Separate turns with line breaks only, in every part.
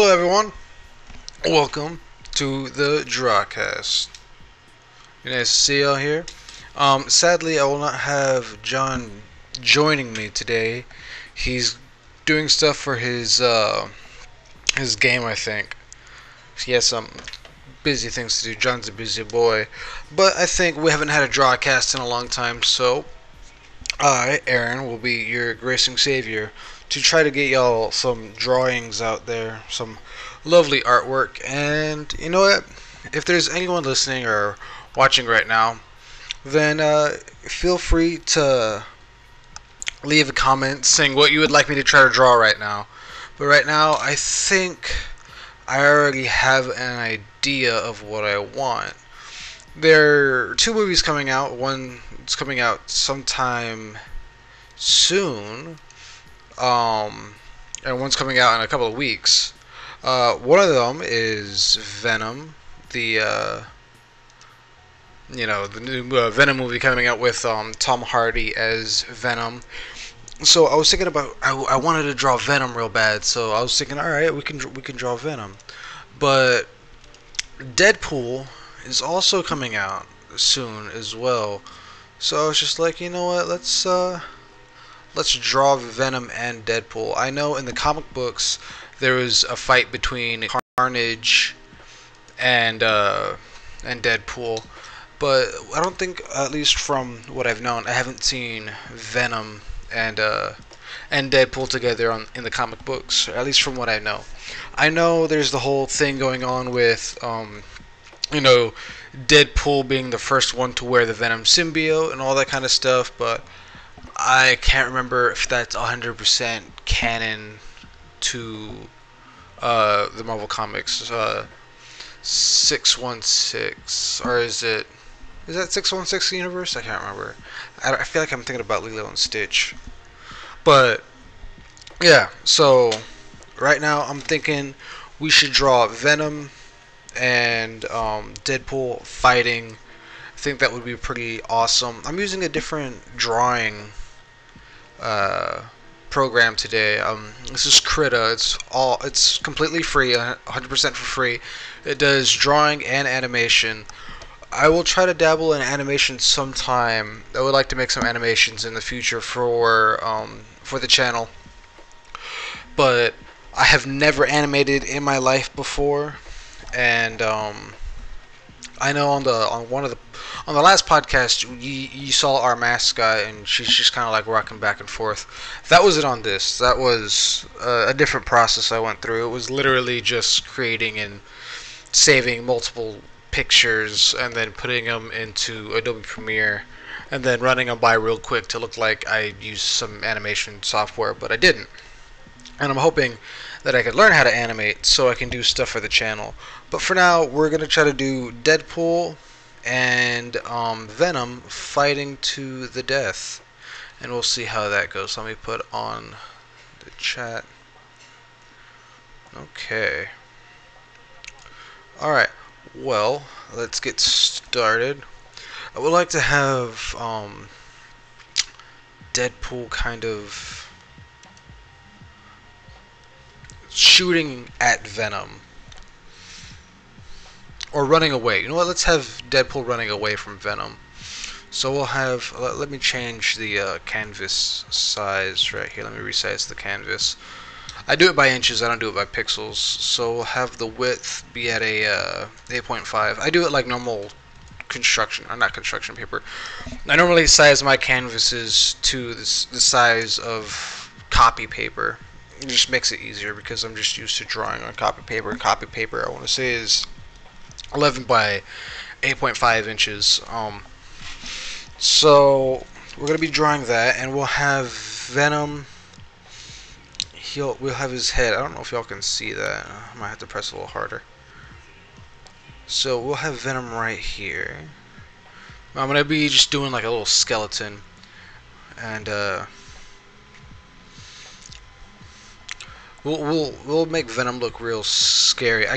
Hello everyone, welcome to the Drawcast. Nice to see y'all here. Sadly, I will not have John joining me today. He's doing stuff for his game, I think. He has some busy things to do. John's a busy boy, but I think we haven't had a Drawcast in a long time, so I, Aaron, will be your gracing savior to try to get y'all some drawings out there, some lovely artwork. And you know what? If there's anyone listening or watching right now, then feel free to leave a comment saying what you would like me to try to draw right now. But right now, I think I already have an idea of what I want. There are two movies coming out. One is coming out sometime soon, and one's coming out in a couple of weeks. One of them is Venom, the the new Venom movie coming out with Tom Hardy as Venom. So I was thinking about I wanted to draw Venom real bad, so I was thinking, all right, we can draw Venom, but Deadpool is also coming out soon as well. So I was just like, you know what, let's draw Venom and Deadpool. I know in the comic books there was a fight between Carnage and Deadpool, but I don't think, at least from what I've known, I haven't seen Venom and Deadpool together in the comic books. At least from what I know. I know there's the whole thing going on with Deadpool being the first one to wear the Venom symbiote and all that kind of stuff, but I can't remember if that's 100% canon to the Marvel Comics 616, or is that 616 universe? I can't remember. I feel like I'm thinking about Lilo and Stitch, but yeah. So right now I'm thinking we should draw Venom and Deadpool fighting. I think that would be pretty awesome. I'm using a different drawing program today. This is Krita. It's completely free, 100% for free. It does drawing and animation. I will try to dabble in animation sometime. I would like to make some animations in the future for the channel, but I have never animated in my life before, and I know on the last podcast you saw our mascot and she's just kind of like rocking back and forth. That wasn't on this. That was a different process I went through. It was literally just creating and saving multiple pictures and then putting them into Adobe Premiere and then running them by real quick to look like I used some animation software, but I didn't. And I'm hoping that I could learn how to animate so I can do stuff for the channel. But for now, we're going to try to do Deadpool and Venom fighting to the death. And we'll see how that goes. Let me put on the chat. Okay. Alright. Well, let's get started. I would like to have Deadpool kind of shooting at Venom, or running away. You know what? Let's have Deadpool running away from Venom. So we'll have. Let me change the canvas size right here. Let me resize the canvas. I do it by inches. I don't do it by pixels. So we'll have the width be at a 8.5. I do it like normal construction, or not construction paper. I normally size my canvases to the size of copy paper. It just makes it easier because I'm just used to drawing on copy paper. And copy paper, I want to say, is 11 by 8.5 inches. So we're gonna be drawing that, and we'll have Venom. We'll have his head. I don't know if y'all can see that. I might have to press a little harder. So we'll have Venom right here. I'm gonna be just doing like a little skeleton, and we'll make Venom look real scary. I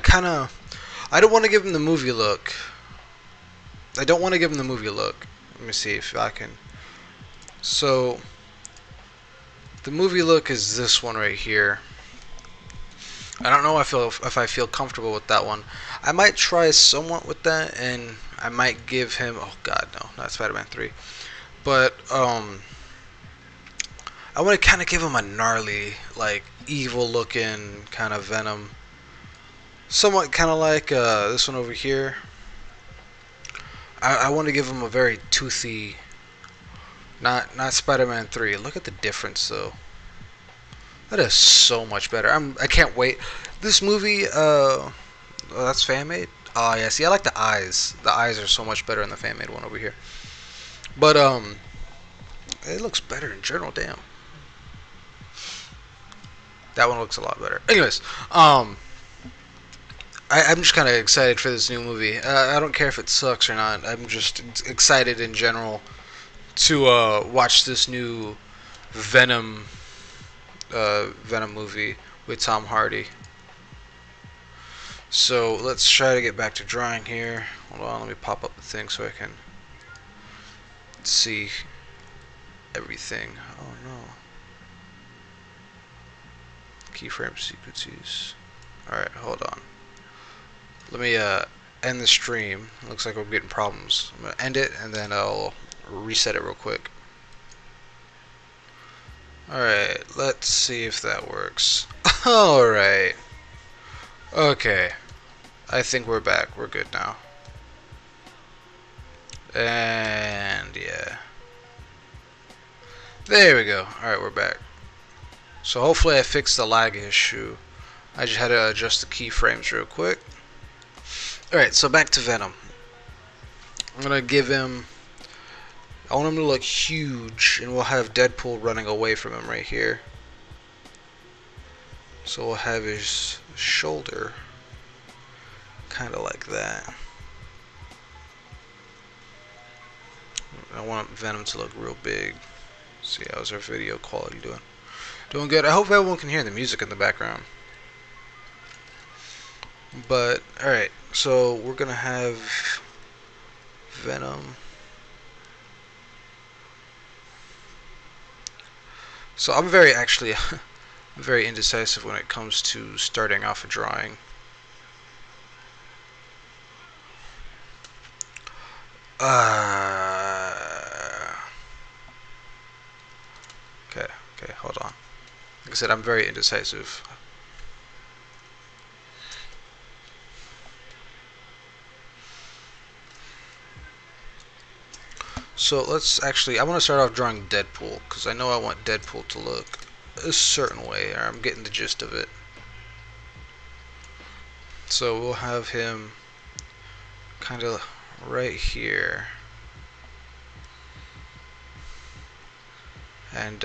don't want to give him the movie look. Let me see if I can. So the movie look is this one right here. I don't know if I feel comfortable with that one. I might try somewhat with that, and I might give him. Oh God, no, not Spider-Man 3. But I want to kind of give him a gnarly, like evil-looking kind of Venom. Somewhat kind of like this one over here. I want to give him a very toothy. Not Spider-Man 3. Look at the difference though. That is so much better. I can't wait. This movie, oh, that's fan made. Oh yeah, see, I like the eyes. The eyes are so much better in the fan made one over here. But it looks better in general. Damn, that one looks a lot better. Anyways, I'm just kind of excited for this new movie. I don't care if it sucks or not. I'm just excited in general to watch this new Venom Venom movie with Tom Hardy. So let's try to get back to drawing here. Hold on, let me pop up the thing so I can see everything. Oh no. Keyframe sequences. Alright, hold on. Let me end the stream. Looks like we're getting problems. I'm going to end it and then I'll reset it real quick. Alright, let's see if that works. Alright. Okay. I think we're back. We're good now. And yeah. There we go. Alright, we're back. So hopefully I fixed the lag issue. I just had to adjust the keyframes real quick. Alright, so back to Venom. I'm gonna give him... I want him to look huge, and we'll have Deadpool running away from him right here. So we'll have his shoulder kind of like that. I want Venom to look real big. Let's see, how's our video quality doing? Doing good. I hope everyone can hear the music in the background. But, alright, so we're gonna have Venom. So I'm actually very indecisive when it comes to starting off a drawing. Okay, hold on. Like I said, I'm very indecisive. So let's actually, I want to start off drawing Deadpool, because I know I want Deadpool to look a certain way, or I'm getting the gist of it. So we'll have him kind of right here. And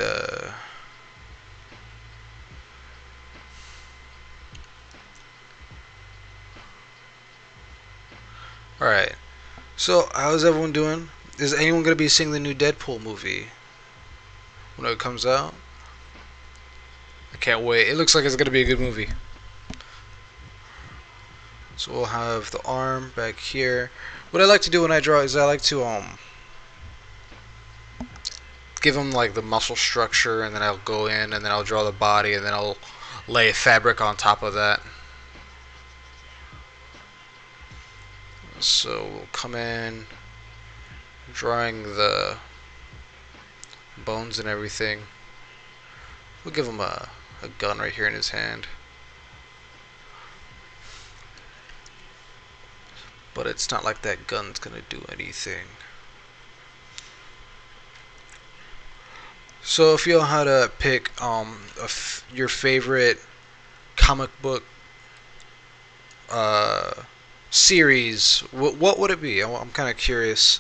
alright, so how's everyone doing? Is anyone going to be seeing the new Deadpool movie when it comes out? I can't wait. It looks like it's going to be a good movie. So we'll have the arm back here. What I like to do when I draw is I like to give him like the muscle structure, and then I'll go in and then I'll draw the body, and then I'll lay fabric on top of that. So we'll come in, drawing the bones and everything. We'll give him a gun right here in his hand. But it's not like that gun's gonna do anything. So if you know how to pick your favorite comic book series, what would it be? I'm kind of curious.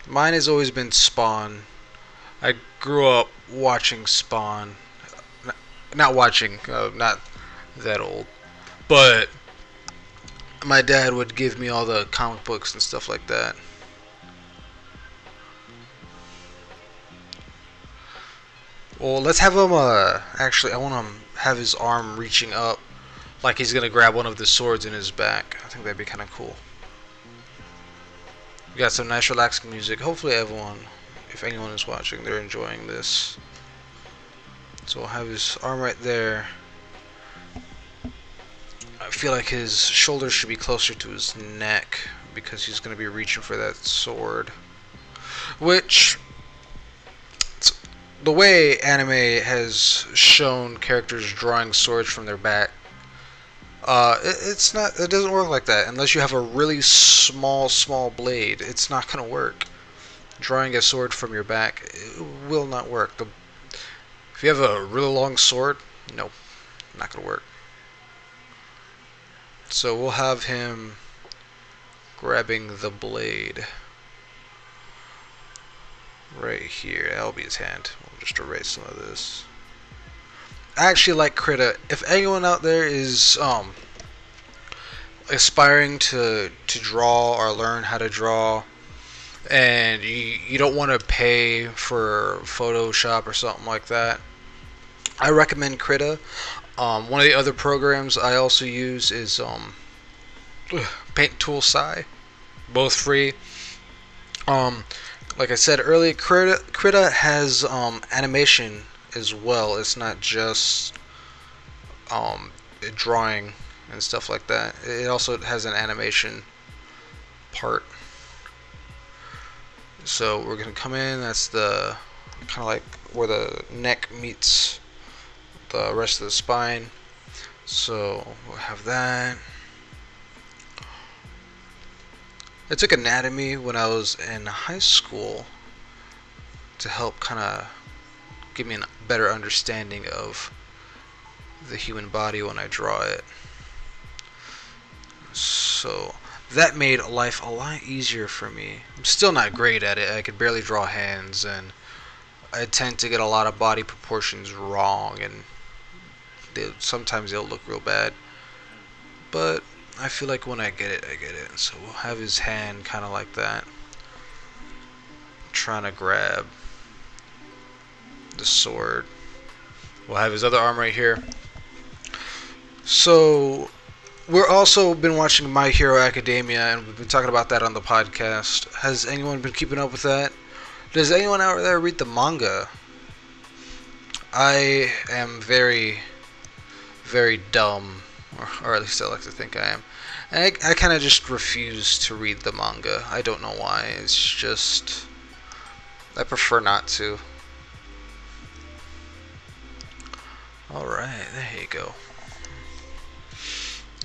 Mine has always been Spawn. I grew up watching Spawn. Not watching, not that old. But my dad would give me all the comic books and stuff like that. Well, let's have him, actually, I want him have his arm reaching up like he's gonna grab one of the swords in his back. I think that'd be kind of cool. We got some nice relaxing music. Hopefully everyone, if anyone is watching, they're enjoying this. So we'll have his arm right there. I feel like his shoulders should be closer to his neck because he's going to be reaching for that sword. Which, the way anime has shown characters drawing swords from their back, it's not. It doesn't work like that unless you have a really small blade. It's not going to work. Drawing a sword from your back, it will not work. If you have a really long sword, no, not going to work. So we'll have him grabbing the blade right here. That'll be his hand. We'll just erase some of this. I actually like Krita. If anyone out there is aspiring to draw or learn how to draw, and you don't want to pay for Photoshop or something like that, I recommend Krita. One of the other programs I also use is Paint Tool Sai, both free. Like I said earlier, Krita has animation as well. It's not just drawing and stuff like that. It also has an animation part. So we're gonna come in. That's the kind of like where the neck meets the rest of the spine. So we'll have that. I took anatomy when I was in high school to help kind of give me a better understanding of the human body when I draw it. So that made life a lot easier for me. I'm still not great at it. I could barely draw hands, and I tend to get a lot of body proportions wrong, and sometimes they'll look real bad. But I feel like when I get it, I get it. So we'll have his hand kind of like that, trying to grab the sword. We'll have his other arm right here. So we're also been watching My Hero Academia, and we've been talking about that on the podcast. Has anyone been keeping up with that? Does anyone out there read the manga? I am very, very dumb, or at least I like to think I am. And I kind of just refuse to read the manga. I don't know why. It's just, I prefer not to. Alright, there you go.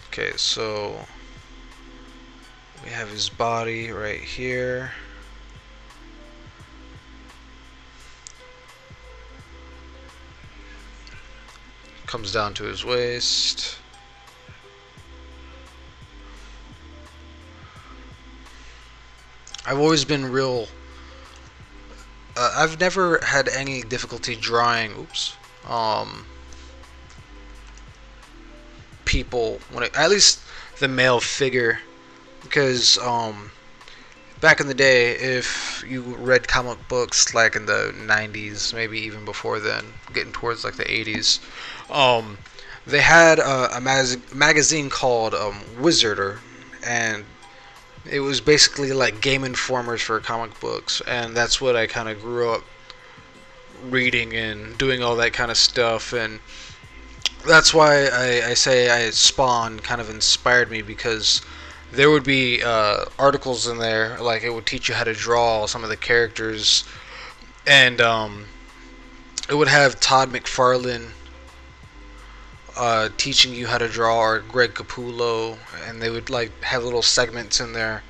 Okay, so we have his body right here. Comes down to his waist. I've always been real. I've never had any difficulty drawing. People at least the male figure, because back in the day, if you read comic books like in the 90s, maybe even before then, getting towards like the 80s, they had a magazine called Wizarder, and it was basically like Game Informers for comic books, and that's what I kind of grew up reading and doing all that kind of stuff. And that's why I say Spawn kind of inspired me, because there would be articles in there, like it would teach you how to draw some of the characters, and it would have Todd McFarlane teaching you how to draw, or Greg Capullo, and they would like have little segments in there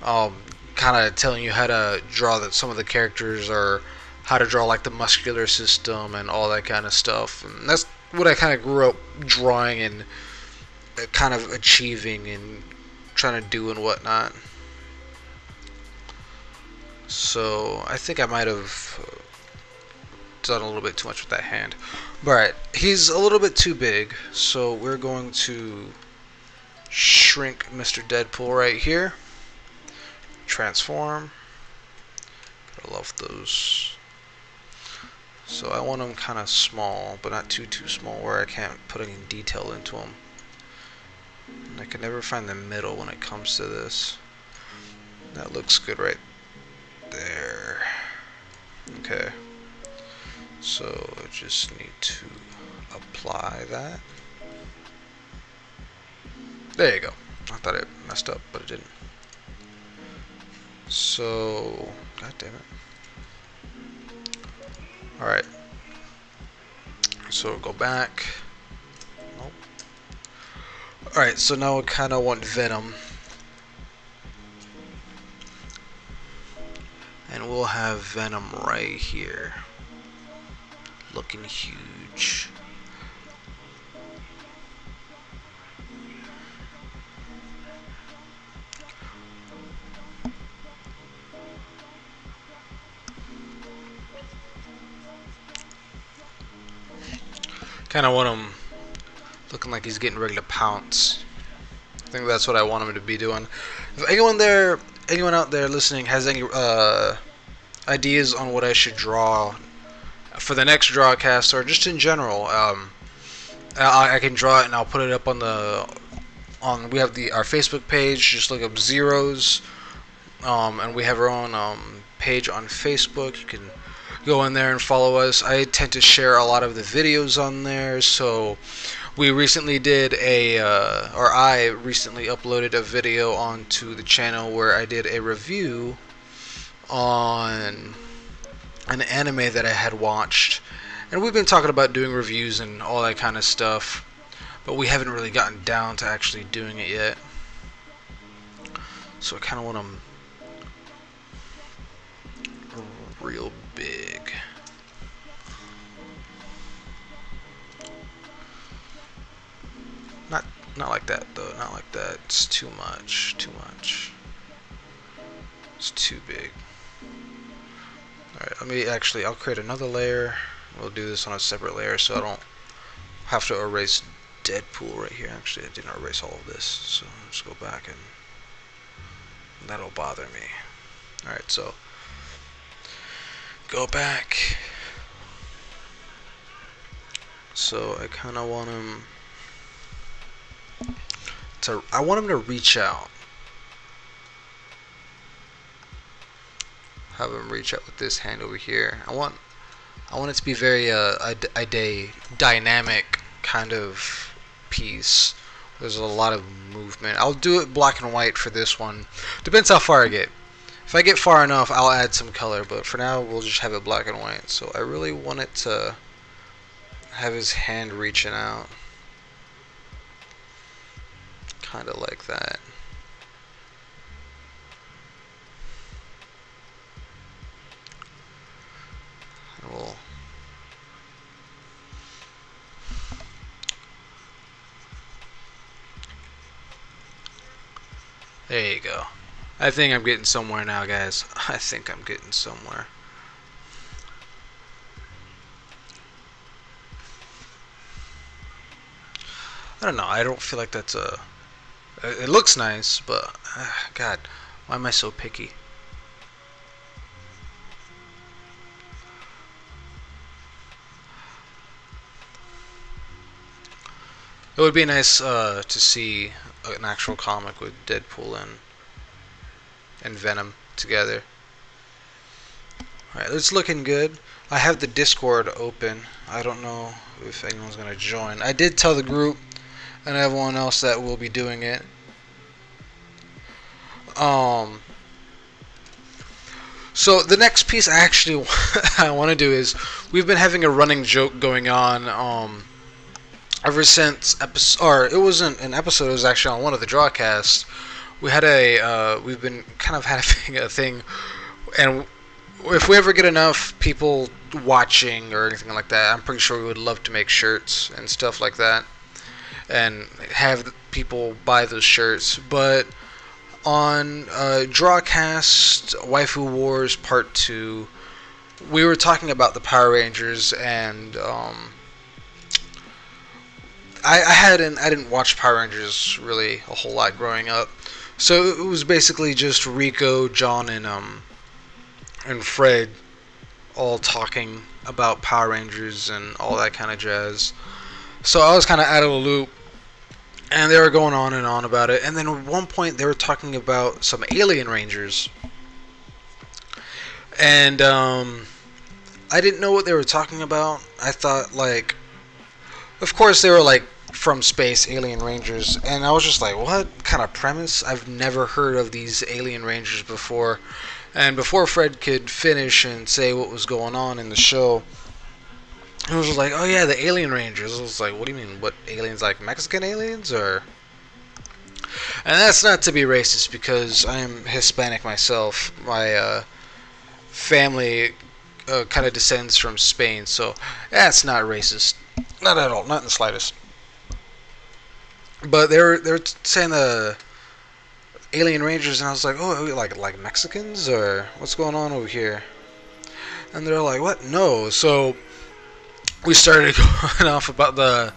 kind of telling you how to draw some of the characters, or how to draw like the muscular system and all that kind of stuff. And that's what I kind of grew up drawing and kind of achieving and trying to do and whatnot. So I think I might have done a little bit too much with that hand. But he's a little bit too big, so we're going to shrink Mr. Deadpool right here. Transform. I love those. So I want him kind of small, but not too small where I can't put any detail into him. And I can never find the middle when it comes to this. That looks good right there. Okay. So I just need to apply that. There you go. I thought it messed up, but it didn't. So, god damn it. Alright. So go back. Nope. Alright, so now I kind of want Venom. And we'll have Venom right here. Looking huge. Kind of want him looking like he's getting ready to pounce. I think that's what I want him to be doing. If anyone out there listening has any ideas on what I should draw for the next Drawcast or just in general, I can draw it and I'll put it up on we have our Facebook page. Just look up Zeros, and we have our own page on Facebook. You can go in there and follow us. I tend to share a lot of the videos on there, so we recently did I recently uploaded a video onto the channel where I did a review on an anime that I had watched, and we've been talking about doing reviews and all that kind of stuff, but we haven't really gotten down to actually doing it yet. So I kind of want them real big. Not like that though. Not like that. It's too much. Too much. It's too big. Alright, I'll create another layer. We'll do this on a separate layer so I don't have to erase Deadpool right here. Actually, I didn't erase all of this, so let's go back and that'll bother me. Alright, so go back. So I kind of want him I want him to reach out. Have him reach out with this hand over here. I want it to be very a dynamic kind of piece. There's a lot of movement. I'll do it black and white for this one. Depends how far I get. If I get far enough, I'll add some color, but for now we'll just have it black and white. So I really want it to have his hand reaching out. Kind of like that. And there you go. I think I'm getting somewhere now, guys. I think I'm getting somewhere. I don't know. I don't feel like that's a... It looks nice, but... God, why am I so picky? It would be nice to see an actual comic with Deadpool and Venom together. Alright, it's looking good. I have the Discord open. I don't know if anyone's going to join. I did tell the group and everyone else that will be doing it. So the next piece I actually I want to do is, we've been having a running joke going on ever since it wasn't an episode, it was actually on one of the Drawcasts. We had we've been kind of having a thing, and if we ever get enough people watching or anything like that, I'm pretty sure we would love to make shirts and stuff like that and have people buy those shirts. But on Drawcast Waifu Wars Part 2, we were talking about the Power Rangers, and I didn't watch Power Rangers really a whole lot growing up, so it was basically just Rico, John, and Fred all talking about Power Rangers and all that kind of jazz. So I was kind of out of the loop, and they were going on and on about it. And then at one point they were talking about some Alien Rangers, and I didn't know what they were talking about. I thought, like, of course they were like from space alien rangers, and I was just like, what kind of premise? I've never heard of these alien rangers before. And before Fred could finish and say what was going on in the show, he was like, oh yeah, the alien rangers. I was like, what do you mean? What aliens? Like Mexican aliens? Or... And that's not to be racist, because I am Hispanic myself. My family kind of descends from Spain, so that's not racist. Not at all. Not in the slightest. But they were saying the alien rangers, and I was like, oh, like Mexicans, or what's going on over here? And they're like, what? No. So we started going off about the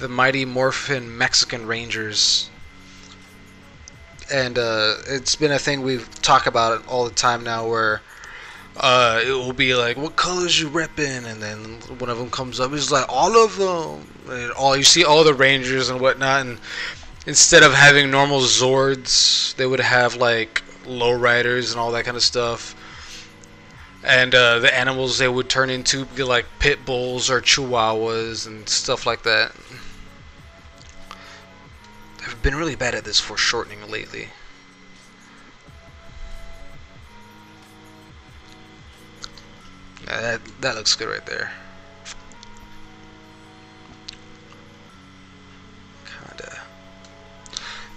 Mighty Morphin Mexican Rangers, and it's been a thing we talk about it all the time now, where it will be like, what colors you reppin'? And then one of them comes up, it's like, all of them. And you see all the Rangers and whatnot, and instead of having normal Zords, they would have like lowriders and all that kind of stuff. And the animals they would turn into would be like pit bulls or chihuahuas and stuff like that. They've been really bad at this foreshortening lately. That looks good right there. Kinda.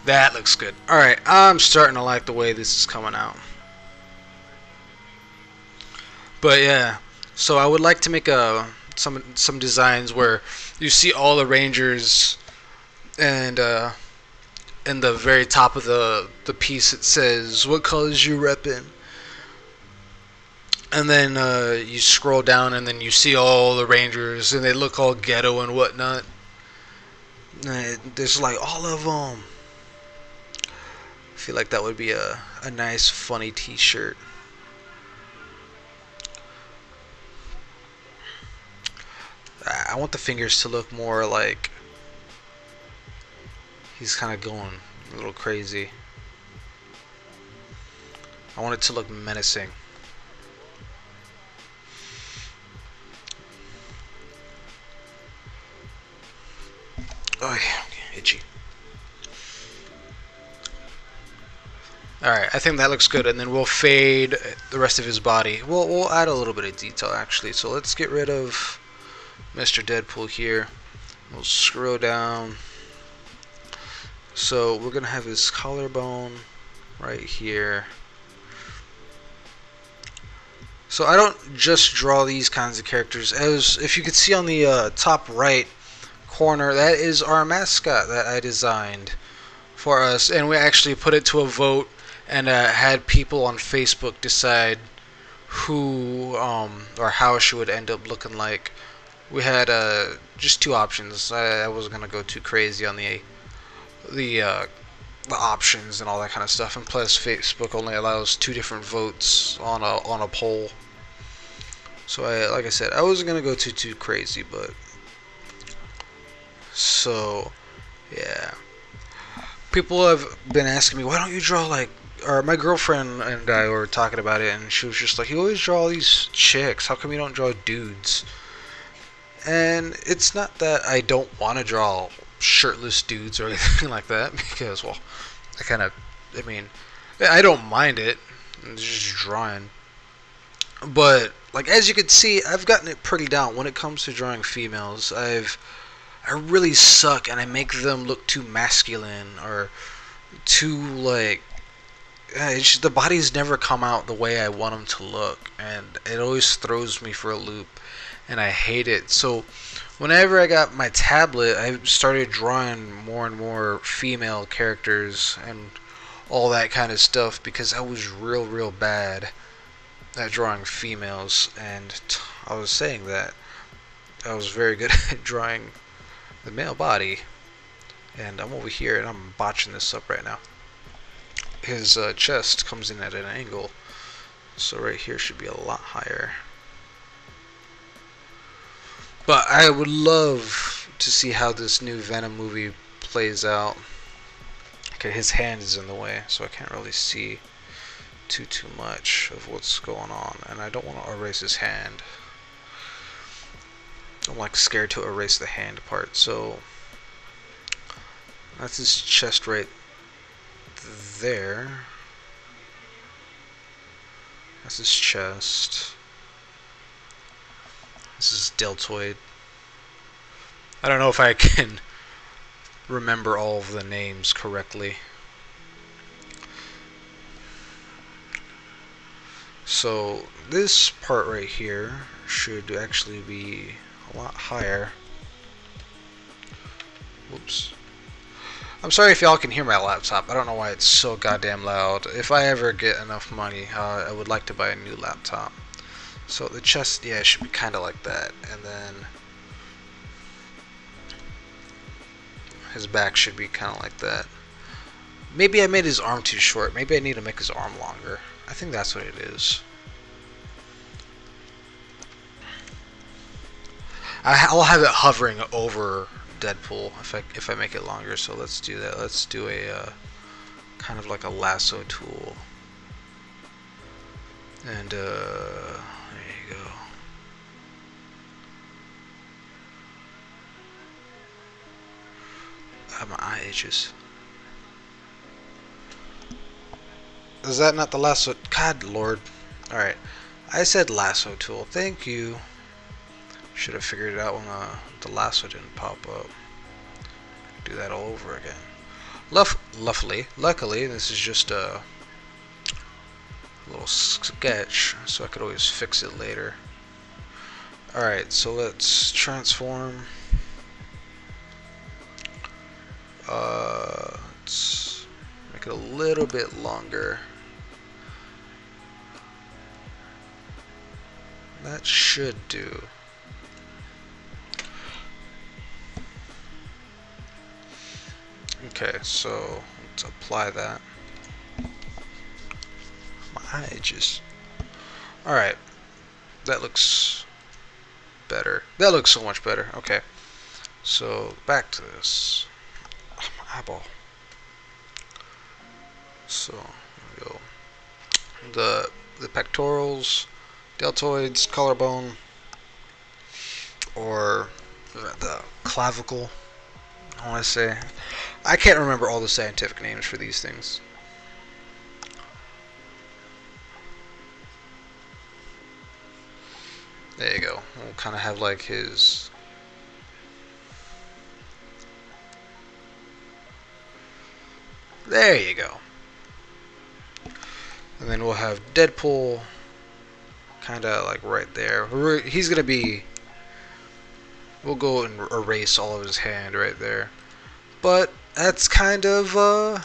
That looks good. Alright, I'm starting to like the way this is coming out. But yeah, so I would like to make some designs where you see all the Rangers, and in the very top of the piece it says, what colors you reppin'? And then you scroll down, and then you see all the Rangers, and they look all ghetto and whatnot. And there's like all of them. I feel like that would be a nice, funny t-shirt. I want the fingers to look more like he's kind of going a little crazy. I want it to look menacing. Oh yeah, itchy. Alright, I think that looks good, and then we'll fade the rest of his body. We'll add a little bit of detail, actually. So let's get rid of Mr. Deadpool here. We'll scroll down. So we're gonna have his collarbone right here. So I don't just draw these kinds of characters. As if you could see on the top right corner, that is our mascot that I designed for us, and we actually put it to a vote and had people on Facebook decide who or how she would end up looking like. We had just two options. I wasn't gonna go too crazy on the options and all that kind of stuff, and plus Facebook only allows 2 different votes on a poll. So like I said, I wasn't gonna go too crazy, but so yeah. People have been asking me, why don't you draw like, or my girlfriend and I were talking about it, and she was just like, you always draw all these chicks, how come you don't draw dudes? And it's not that I don't want to draw shirtless dudes or anything like that, because, well, I mean, I don't mind it, I'm just drawing. But, like, as you can see, I've gotten it pretty down when it comes to drawing females. I really suck, and I make them look too masculine, or too, like, the bodies never come out the way I want them to look, and it always throws me for a loop, and I hate it. So whenever I got my tablet, I started drawing more and more female characters and all that kind of stuff, because I was real bad at drawing females, and I was saying that I was very good at drawing the male body, and I'm over here and I'm botching this up right now. His chest comes in at an angle, so right here should be a lot higher. But I would love to see how this new Venom movie plays out. Okay, his hand is in the way, so I can't really see too much of what's going on, and I don't want to erase his hand. I'm like scared to erase the hand part. So that's his chest right there. That's his chest. This is deltoid. I don't know if I can remember all of the names correctly. So this part right here should actually be a lot higher. Whoops. I'm sorry if y'all can hear my laptop. I don't know why it's so goddamn loud. If I ever get enough money, I would like to buy a new laptop. So the chest, yeah, should be kind of like that. And then his back should be kind of like that. Maybe I made his arm too short. Maybe I need to make his arm longer. I think that's what it is. I'll have it hovering over Deadpool if I make it longer. So let's do that. Let's do a kind of like a lasso tool. And there you go. My eye itches. Is that not the lasso? God Lord. Alright. I said lasso tool. Thank you. Should have figured it out when the lasso didn't pop up. Do that all over again. Luckily, this is just a little sketch, so I could always fix it later. Alright, so let's transform. Let's make it a little bit longer. That should do. Okay, so let's apply that. My eye itches. Alright, that looks better. That looks so much better. Okay, so back to this. Oh, my eyeball. So, there we go. The pectorals, deltoids, collarbone, or the clavicle, I want to say. I can't remember all the scientific names for these things. There you go. We'll kind of have like his... There you go. And then we'll have Deadpool kind of like right there. He's going to be... We'll go and erase all of his hand right there. But that's kind of the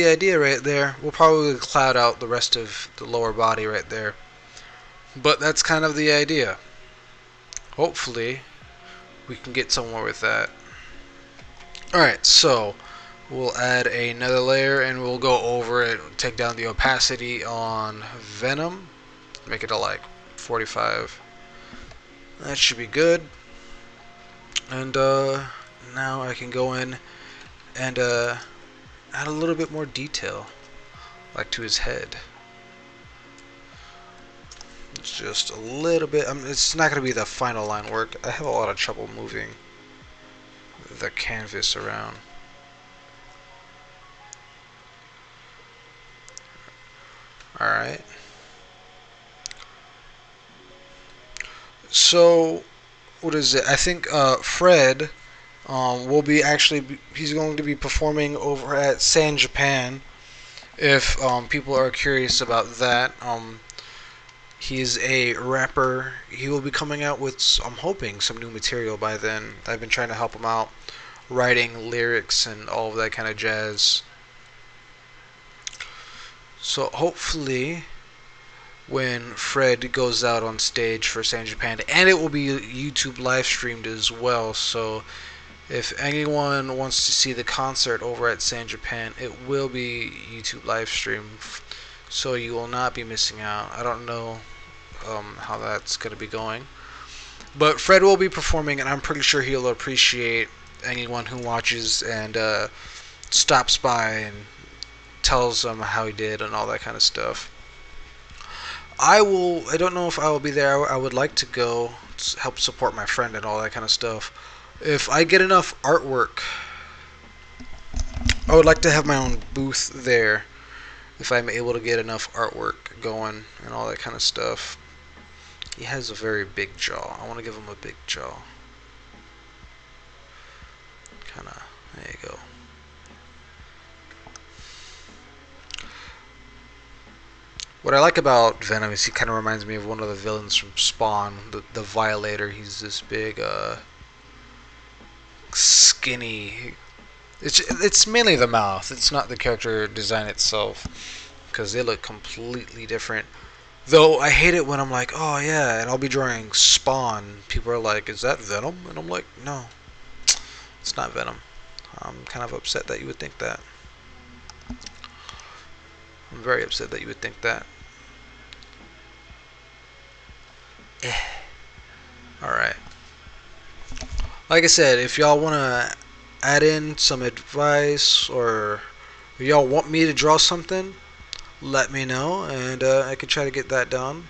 idea right there. We'll probably cloud out the rest of the lower body right there. But that's kind of the idea. Hopefully, we can get somewhere with that. Alright, so we'll add another layer and we'll go over it, take down the opacity on Venom, make it to like 45. That should be good. And now I can go in and add a little bit more detail, like to his head. It's just a little bit. It's not going to be the final line work. I have a lot of trouble moving the canvas around. Alright. So, what is it? I think Fred will be he's going to be performing over at San Japan. If people are curious about that, he's a rapper. He will be coming out with, I'm hoping, some new material by then. I've been trying to help him out, writing lyrics and all of that kind of jazz. So hopefully, when Fred goes out on stage for San Japan, and it will be YouTube live streamed as well, so if anyone wants to see the concert over at San Japan, it will be YouTube live streamed, so you will not be missing out. I don't know how that's going to be going, but Fred will be performing, and I'm pretty sure he'll appreciate anyone who watches and stops by and tells them how he did and all that kind of stuff. I don't know if I will be there. I would like to go help support my friend and all that kind of stuff. If I get enough artwork, I would like to have my own booth there. If I'm able to get enough artwork going and all that kind of stuff. He has a very big jaw. I want to give him a big jaw. Kinda. There you go. What I like about Venom is he kind of reminds me of one of the villains from Spawn, the Violator. He's this big, skinny. It's mainly the mouth. It's not the character design itself, because they look completely different. Though I hate it when I'm like, oh yeah, and I'll be drawing Spawn. People are like, is that Venom? And I'm like, no, it's not Venom. I'm kind of upset that you would think that. I'm very upset that you would think that. Alright. Like I said, if y'all want to add in some advice, or if y'all want me to draw something, let me know, and I can try to get that done.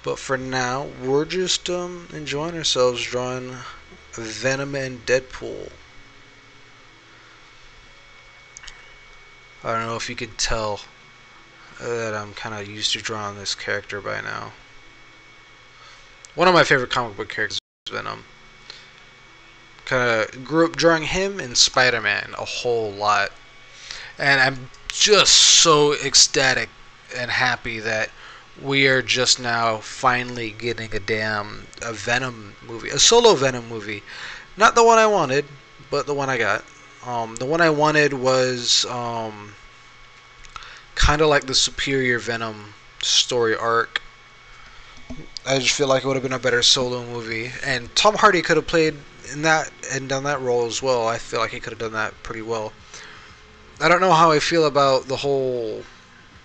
But for now, we're just enjoying ourselves drawing Venom and Deadpool. I don't know if you could tell that I'm kind of used to drawing this character by now. One of my favorite comic book characters is Venom. Kind of grew up drawing him and Spider-Man a whole lot. And I'm just so ecstatic and happy that we are just now finally getting a Venom movie. A solo Venom movie. Not the one I wanted, but the one I got. The one I wanted was kind of like the Superior Venom story arc. I just feel like it would have been a better solo movie, and Tom Hardy could have played in that and done that role as well. I feel like he could have done that pretty well. I don't know how I feel about the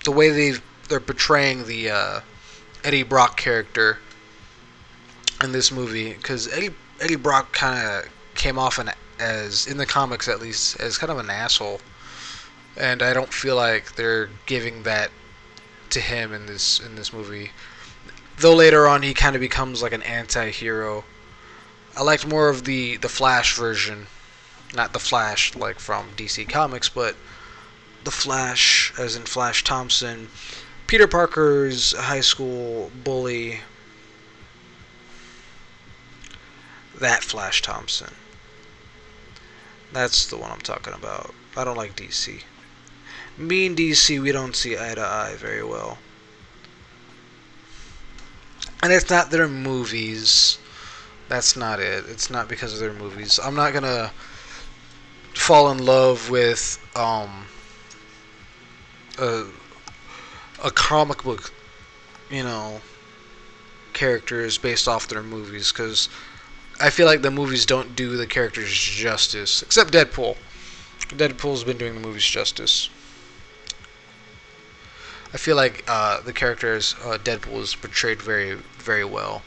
way they're portraying the Eddie Brock character in this movie, because Eddie Brock kind of came off as, in the comics at least, as kind of an asshole, and I don't feel like they're giving that to him in this movie. Though later on he kind of becomes like an anti-hero. I liked more of the Flash version, not the Flash like from DC Comics, but the Flash as in Flash Thompson, Peter Parker's high school bully. That Flash Thompson. That's the one I'm talking about. I don't like DC. Me and DC, we don't see eye to eye very well. And it's not their movies. That's not it. It's not because of their movies. I'm not gonna fall in love with a comic book, characters based off their movies, because I feel like the movies don't do the characters justice. Except Deadpool. Deadpool's been doing the movies justice. I feel like the characters Deadpool is portrayed very, very well.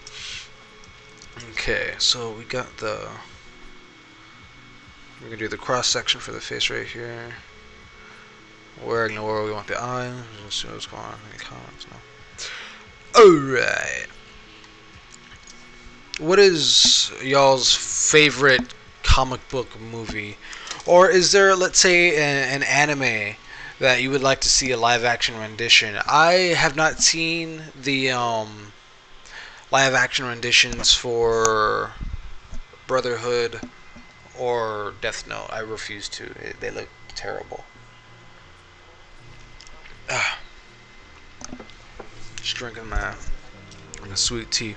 Okay, so we got we're gonna do the cross section for the face right here. Where we want the eye. Let's see what's going on. Any comments? No. Alright. What is y'all's favorite comic book movie? Or is there, let's say, an anime that you would like to see a live action rendition? I have not seen the live action renditions for Brotherhood or Death Note. I refuse to. They look terrible. Just drinking my sweet tea.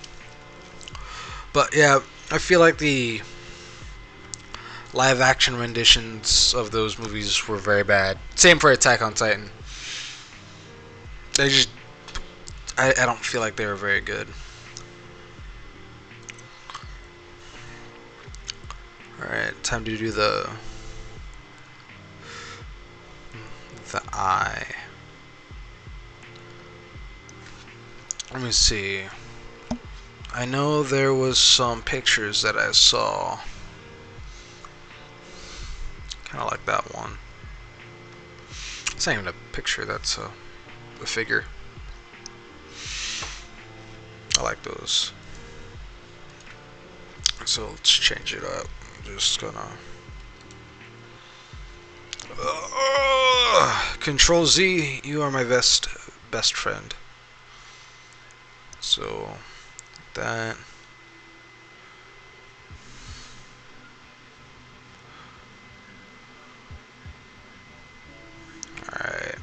But yeah, I feel like the live action renditions of those movies were very bad. Same for Attack on Titan. I don't feel like they were very good. Alright, time to do the eye. Let me see. I know there was some pictures that I saw. Kind of like that one. It's not even a picture, that's a figure. I like those. So let's change it up. I'm just gonna Control Z. You are my best friend. So that. Alright.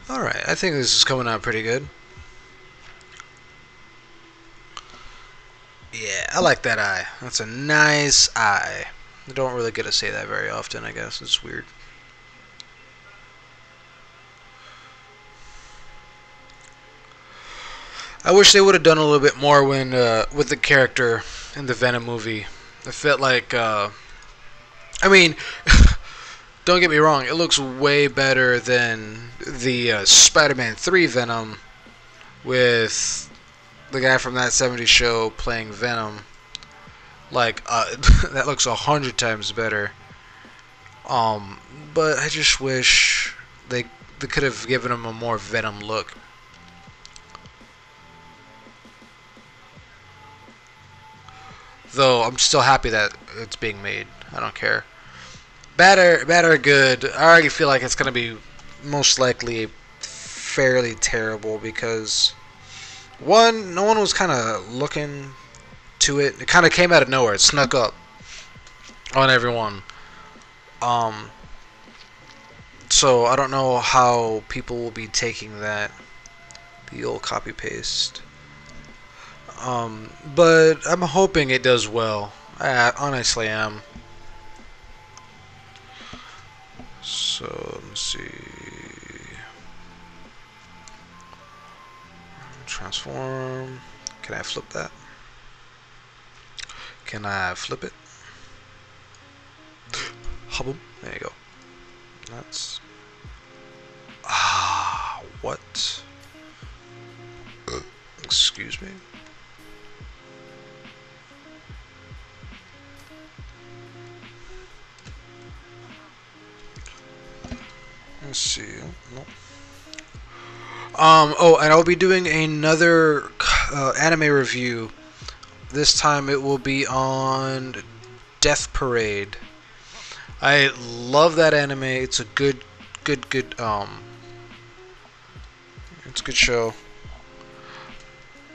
Alright, I think this is coming out pretty good. Yeah, I like that eye. That's a nice eye. I don't really get to say that very often, I guess. It's weird. I wish they would have done a little bit more when with the character in the Venom movie. I felt like, I mean, don't get me wrong, it looks way better than the Spider-Man 3 Venom with the guy from that '70s show playing Venom. Like, that looks 100 times better. But I just wish they could have given him a more Venom look. Though I'm still happy that it's being made. I don't care. Bad or good, I already feel like it's gonna be most likely fairly terrible because no one was kind of looking to it. It kind of came out of nowhere. It snuck up on everyone. So I don't know how people will be taking that. The old copy paste. But I'm hoping it does well. I honestly am. So let me see. Transform. Can I flip that? Can I flip it? Hubble. There you go. That's. What? Excuse me. Let's see. Nope. Oh, and I'll be doing another anime review. This time it will be on Death Parade. I love that anime. It's a good, it's a good show.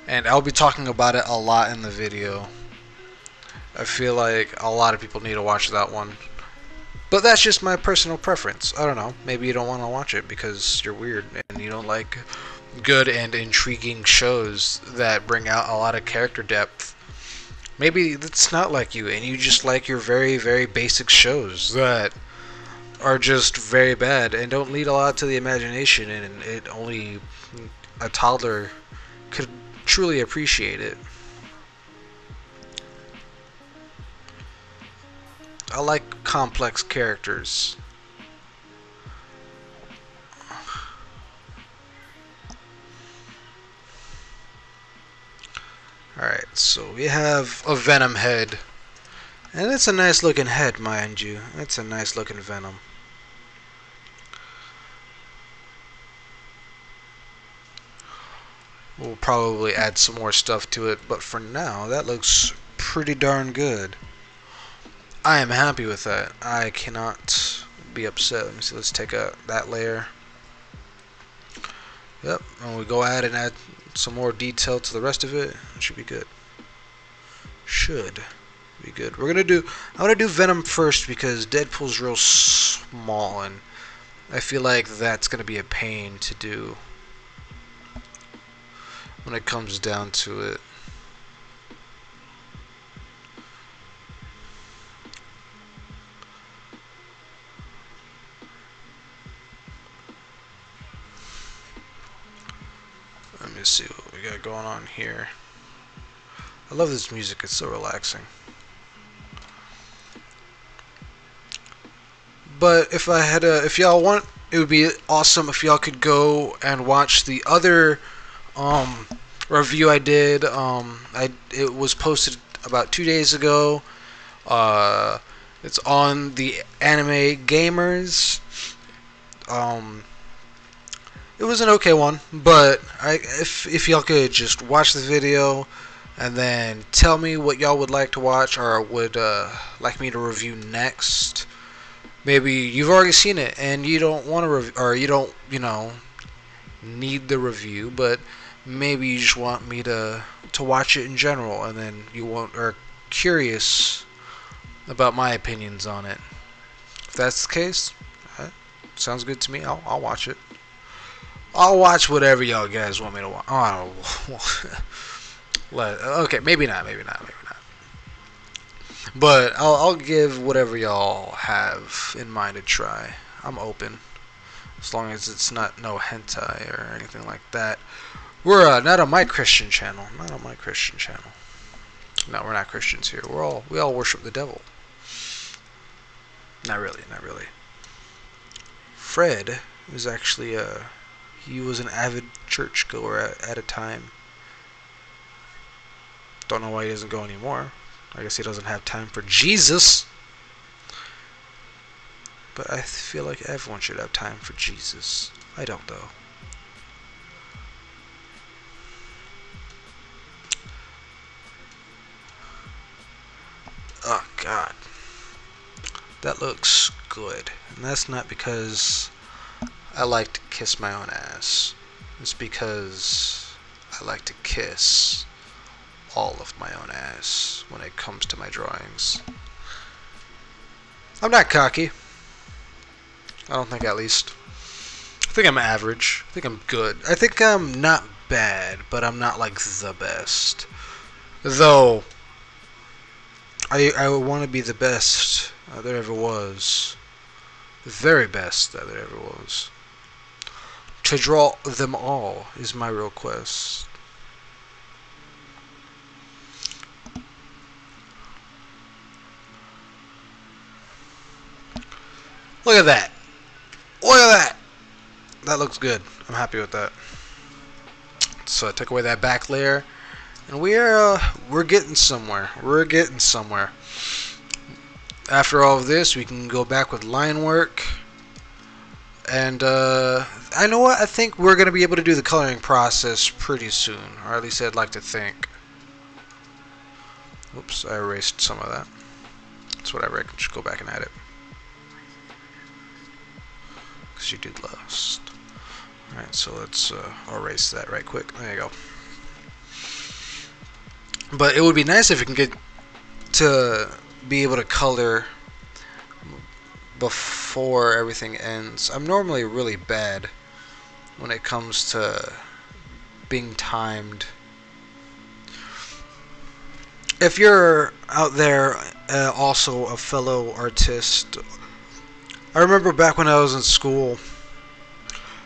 And I'll be talking about it a lot in the video. I feel like a lot of people need to watch that one. But that's just my personal preference. I don't know. Maybe you don't want to watch it because you're weird and you don't like good and intriguing shows that bring out a lot of character depth. Maybe it's not like you and you just like your very, very basic shows that are just very bad and don't lead a lot to the imagination, and it only a toddler could truly appreciate it. I like complex characters. Alright, so we have a Venom head. And it's a nice looking head, mind you. It's a nice looking Venom. We'll probably add some more stuff to it, but for now, that looks pretty darn good. I am happy with that. I cannot be upset. Let me see. Let's take that layer. Yep. And we go ahead and add some more detail to the rest of it. It should be good. Should be good. I'm gonna do Venom first because Deadpool's real small, and I feel like that's gonna be a pain to do when it comes down to it. Let me see what we got going on here. I love this music, it's so relaxing. But if y'all want it would be awesome if y'all could go and watch the other review I did. It was posted about 2 days ago. It's on the Anime Gamers. It was an okay one, but if y'all could just watch the video and then tell me what y'all would like to watch or would like me to review next. Maybe you've already seen it and you don't want to review, or you don't, need the review, but maybe you just want me to watch it in general, and then you are curious about my opinions on it. If that's the case, sounds good to me. I'll watch it. I'll watch whatever y'all guys want me to watch. Okay, maybe not. But I'll give whatever y'all have in mind a try. I'm open, as long as it's not no hentai or anything like that. We're not on my Christian channel. Not on my Christian channel. No, we're not Christians here. We all worship the devil. Not really. Fred was actually he was an avid churchgoer at a time. Don't know why he doesn't go anymore. I guess he doesn't have time for Jesus. But I feel like everyone should have time for Jesus. I don't, though. Oh, God. That looks good. And that's not because I like to kiss my own ass. It's because I like to kiss all of my own ass when it comes to my drawings. I'm not cocky. I don't think, at least. I think I'm average. I think I'm good. I think I'm not bad, but I'm not like the best. Though I want to be the best there ever was. The very best that there ever was. To draw them all is my real quest. Look at that. Look at that. That looks good. I'm happy with that. So I took away that back layer, and we're getting somewhere. We're getting somewhere. After all of this, we can go back with line work. And I know what, I think we're going to be able to do the coloring process pretty soon, or at least I'd like to think. Oops, I erased some of that. That's whatever, I can just go back and add it. Because you did last. Alright, so let's erase that right quick. There you go. But it would be nice if we can get to be able to color before everything ends. I'm normally really bad when it comes to being timed. If you're out there also a fellow artist, I remember back when I was in school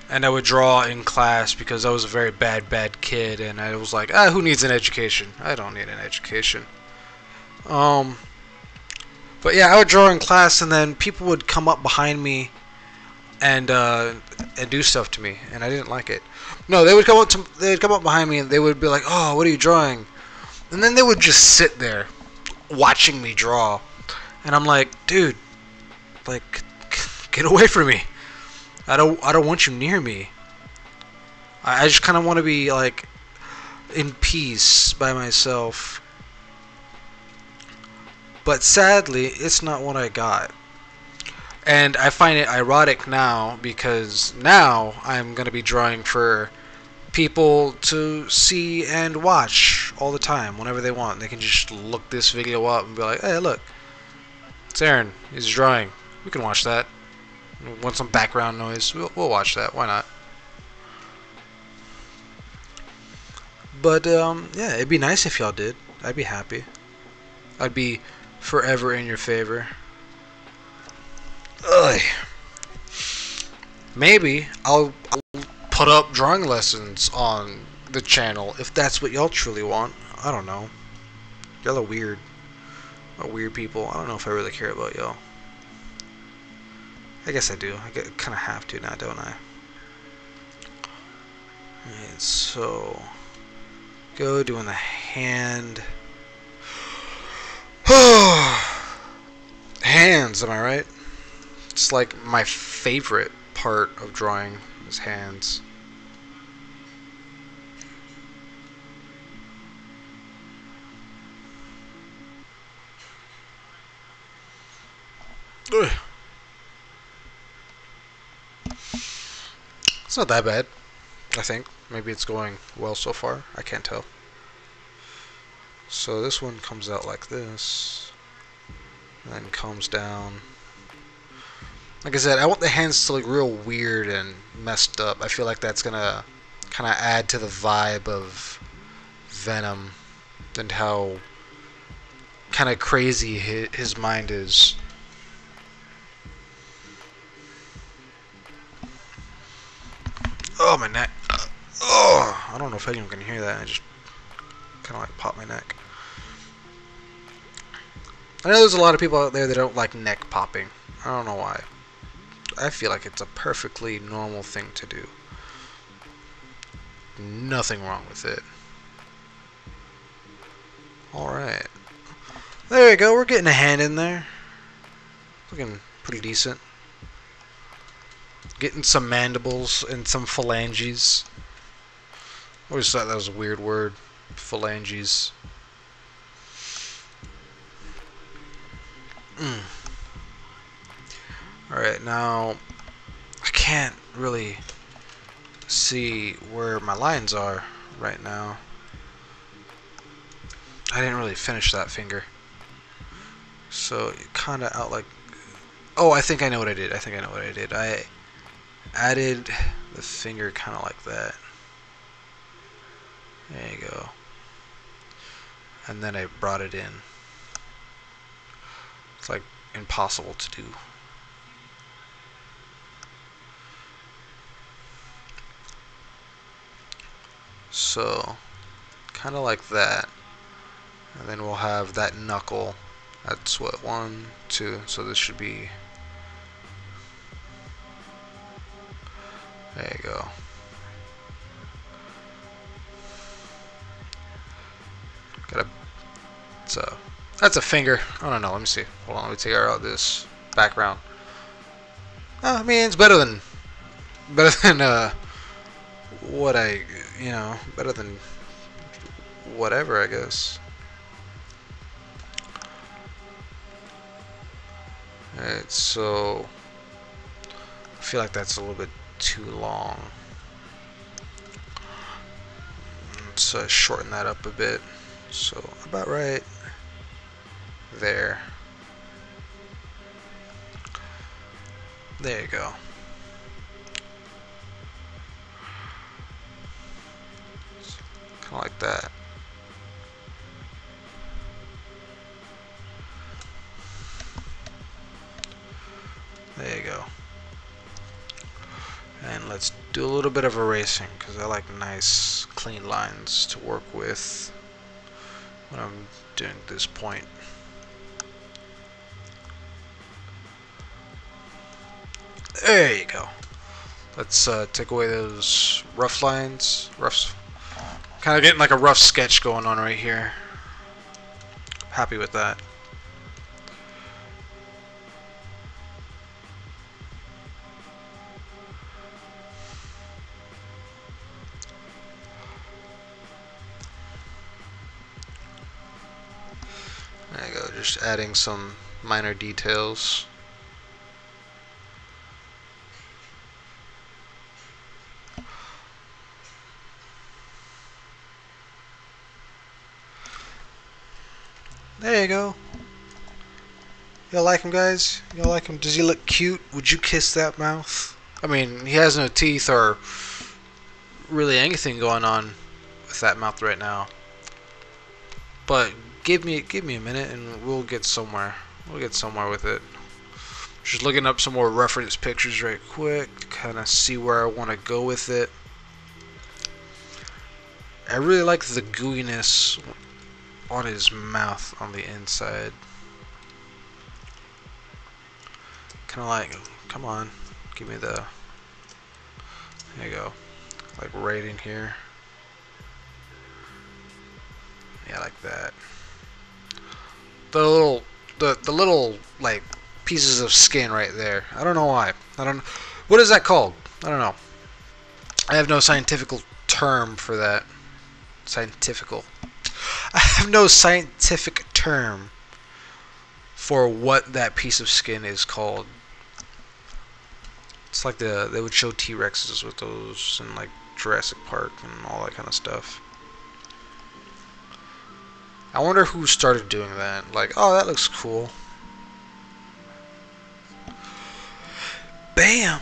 and I would draw in class because I was a very bad kid, and I was like, who needs an education? I don't need an education. But yeah, I would draw in class, and then people would come up behind me and do stuff to me, and I didn't like it. No, they'd come up behind me and they would be like, "Oh, what are you drawing?" And then they would just sit there watching me draw, and I'm like, "Dude, like, get away from me. I don't want you near me. I just kind of want to be like in peace by myself." But sadly, it's not what I got. And I find it ironic now, because now I'm going to be drawing for people to see and watch all the time, whenever they want. They can just look this video up and be like, "Hey, look, it's Aaron. He's drawing. We can watch that. Want some background noise? We'll watch that. Why not?" But yeah, it'd be nice if y'all did. I'd be happy. I'd be forever in your favor. Ugh. Maybe I'll put up drawing lessons on the channel if that's what y'all truly want. I don't know. Y'all are weird. Weird people. I don't know if I really care about y'all. I guess I do. I kind of have to now, don't I? Alright, so go doing the hand. Hands, am I right? It's like my favorite part of drawing is hands. Ugh. It's not that bad, I think. Maybe it's going well so far. I can't tell. So this one comes out like this, and then comes down. Like I said, I want the hands to look real weird and messed up. I feel like that's gonna kind of add to the vibe of Venom and how kind of crazy his mind is. Oh, my neck. Oh, I don't know if anyone can hear that. I just kind of like popped my neck. I know there's a lot of people out there that don't like neck popping. I don't know why. I feel like it's a perfectly normal thing to do. Nothing wrong with it. Alright. There you go. We're getting a hand in there. Looking pretty decent. Getting some mandibles and some phalanges. I always thought that was a weird word. Phalanges. Alright, now I can't really see where my lines are right now. I didn't really finish that finger. So it kinda out like... Oh, I think I know what I did. I added the finger kinda like that. There you go. And then I brought it in. It's like impossible to do. So, kind of like that. And then we'll have that knuckle. That's what, 1, 2. So this should be... There you go. That's a finger. I don't know. Let me see. Hold on. Let me take out this background. I mean, it's better than what better than whatever, I guess. Alright, so I feel like that's a little bit too long. Let's shorten that up a bit. So about right there. There you go. Kind of like that. There you go. And let's do a little bit of erasing because I like nice clean lines to work with when I'm doing this point. There you go. Let's take away those rough lines. Kind of getting like a rough sketch going on right here. Happy with that. There you go, just adding some minor details. There you go. Y'all like him, guys? Y'all like him? Does he look cute? Would you kiss that mouth? I mean, he has no teeth or really anything going on with that mouth right now. But give me a minute and we'll get somewhere. We'll get somewhere with it. Just looking up some more reference pictures right quick to kind of see where I want to go with it. I really like the gooiness on his mouth on the inside. Kind Come on. Give me the... There you go. Like right in here. Yeah, like that. The little like pieces of skin right there. I don't know why. I don't. What is that called? I don't know. I have no scientific term for that. Scientifical. I have no scientific term for what that piece of skin is called. It's like they would show T-Rexes with those in like Jurassic Park and all that kind of stuff. I wonder who started doing that. Like, oh, that looks cool. Bam!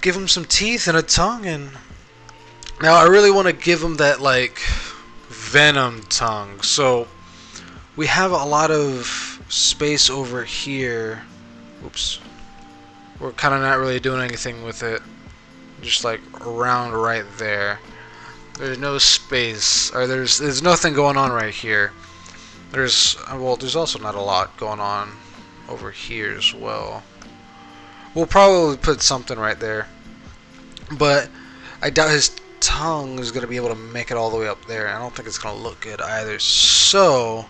Give him some teeth and a tongue, and now I really want to give him that like venom tongue. So we have a lot of space over here. Oops. We're kind of not really doing anything with it. Just like around right there. There's no space, or there's nothing going on right here. There's also not a lot going on over here as well. We'll probably put something right there, but I doubt his tongue is gonna be able to make it all the way up there. I don't think it's gonna look good either. So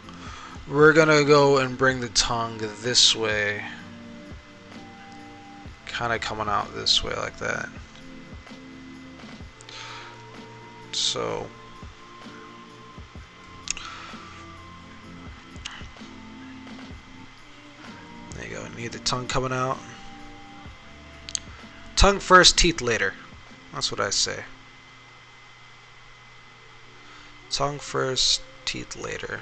we're gonna go and bring the tongue this way, kind of coming out this way like that. So there you go. Need the tongue coming out. Tongue first, teeth later. That's what I say. Tongue first, teeth later.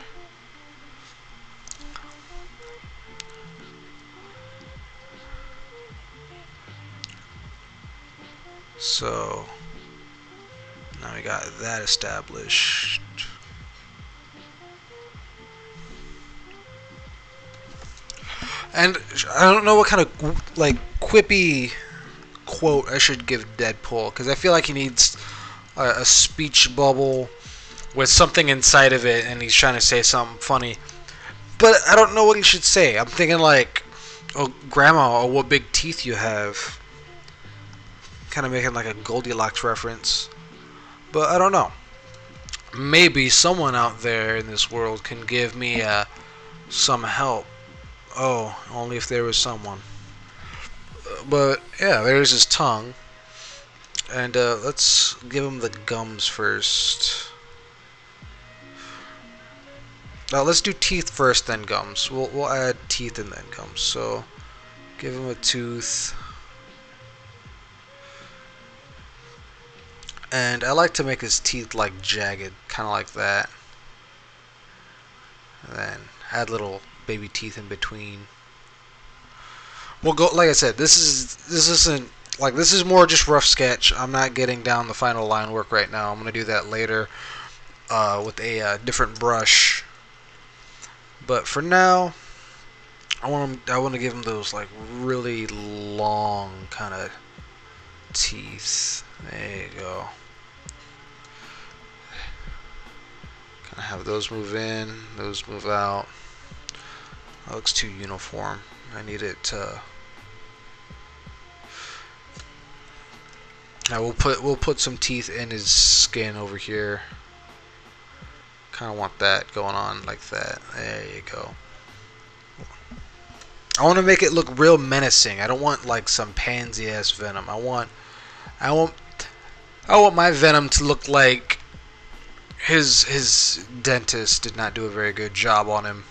So now we got that established. And I don't know what kind of like quippy quote I should give Deadpool, because I feel like he needs a speech bubble with something inside of it, and he's trying to say something funny. But I don't know what he should say. I'm thinking like, "Oh, Grandma, oh, what big teeth you have." Kind of making like a Goldilocks reference. But I don't know. Maybe someone out there in this world can give me some help. Oh, only if there was someone. But yeah, there's his tongue. And let's give him the gums first. Now let's do teeth first, then gums. We'll add teeth and then gums. So give him a tooth. And I like to make his teeth like jagged, kind of like that. And then add little baby teeth in between. We'll go, like I said, this isn't like, this is more just rough sketch. I'm not getting down the final line work right now. I'm gonna do that later with a different brush. But for now, I want to give him those like really long kind of teeth. There you go. Kind of have those move in, those move out. That looks too uniform. I need it to. Now we'll put some teeth in his skin over here. Kind of want that going on like that. There you go. I want to make it look real menacing. I don't want like some pansy ass venom. I want my venom to look like his dentist did not do a very good job on him.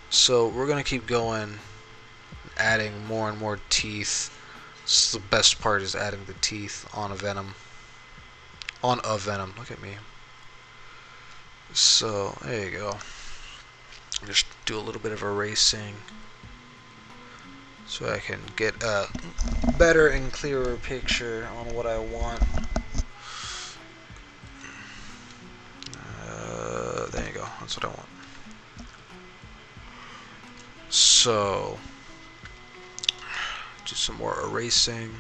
So we're gonna keep going, adding more and more teeth. This is the best part, is adding the teeth on a venom. On a venom. Look at me. So there you go. Just do a little bit of erasing so I can get a better and clearer picture on what I want. There you go. That's what I want. So do some more erasing.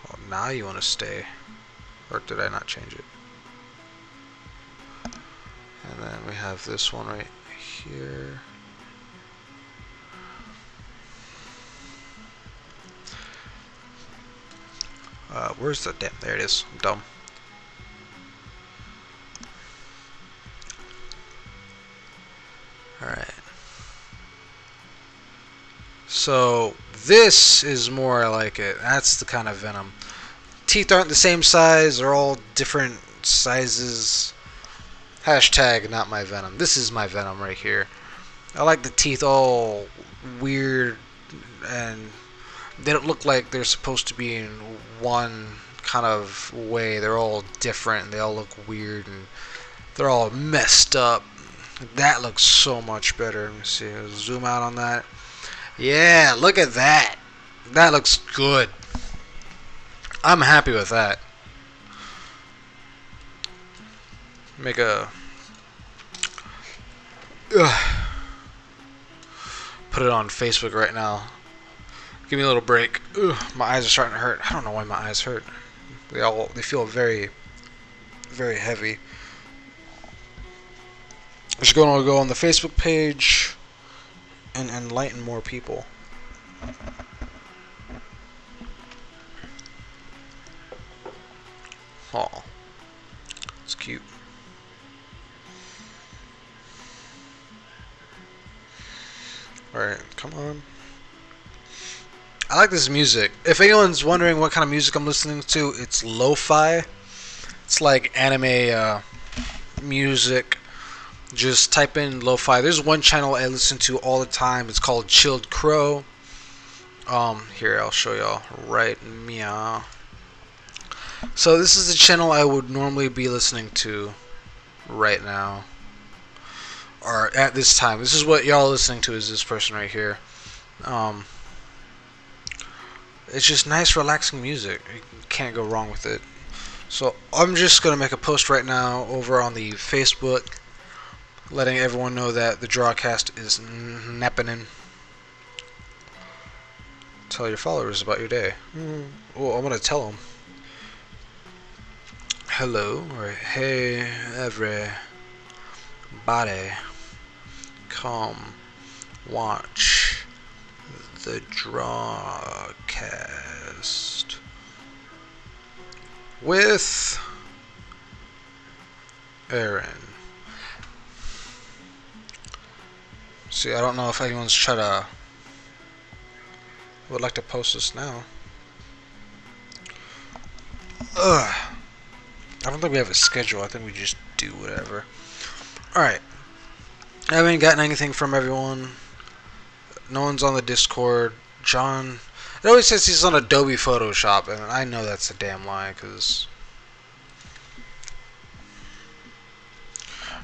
Oh, now you want to stay, or did I not change it? And then we have this one right here. Where's the damn? There it is. I'm dumb. Alright. So, this is more like it. That's the kind of venom. Teeth aren't the same size. They're all different sizes. Hashtag not my venom. This is my venom right here. I like the teeth all weird, and they don't look like they're supposed to be in one kind of way. They're all different. They all look weird, and they're all messed up. That looks so much better. Let me see. Zoom out on that. Yeah, look at that. That looks good. I'm happy with that. Make a... Put it on Facebook right now. Give me a little break. My eyes are starting to hurt. I don't know why my eyes hurt. They feel very, very heavy. I'm just going to go on the Facebook page and enlighten more people. Oh, it's cute. Alright, come on. I like this music. If anyone's wondering what kind of music I'm listening to, it's lo-fi. It's like anime music. Just type in lo-fi. There's one channel I listen to all the time. It's called Chilled Crow. Here, I'll show y'all right meow. So this is the channel I would normally be listening to right now, or at this time. This is what y'all listening to, is this person right here. It's just nice, relaxing music. You can't go wrong with it. So I'm just gonna make a post right now over on the Facebook, letting everyone know that the Drawcast is happening. Tell your followers about your day. Oh, I'm gonna tell them. Hello, or hey everybody, come watch the Drawcast with Aaron. See, I don't know if anyone's would like to post this now. I don't think we have a schedule. I think we just do whatever. Alright. I haven't gotten anything from everyone. No one's on the Discord. John... It always says he's on Adobe Photoshop, and I know that's a damn lie, because...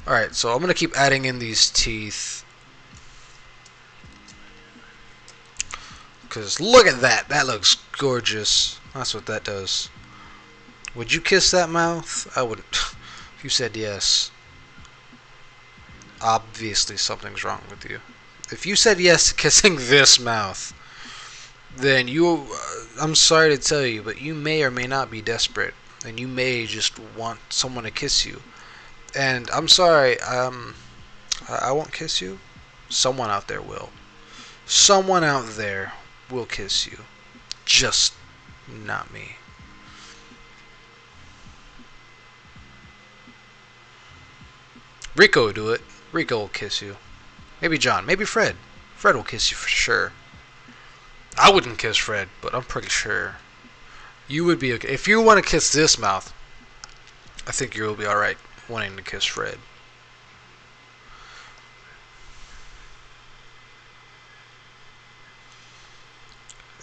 Alright, so I'm going to keep adding in these teeth. Because look at that. That looks gorgeous. That's what that does. Would you kiss that mouth? I wouldn't. If you said yes, obviously something's wrong with you. If you said yes to kissing this mouth, then you, I'm sorry to tell you, but you may or may not be desperate, and you may just want someone to kiss you. And I'm sorry, I won't kiss you. Someone out there will. Someone out there will kiss you. Just not me. Rico will do it. Rico will kiss you. Maybe John. Maybe Fred. Fred will kiss you for sure. I wouldn't kiss Fred, but I'm pretty sure you would be okay. If you want to kiss this mouth, I think you'll be alright wanting to kiss Fred.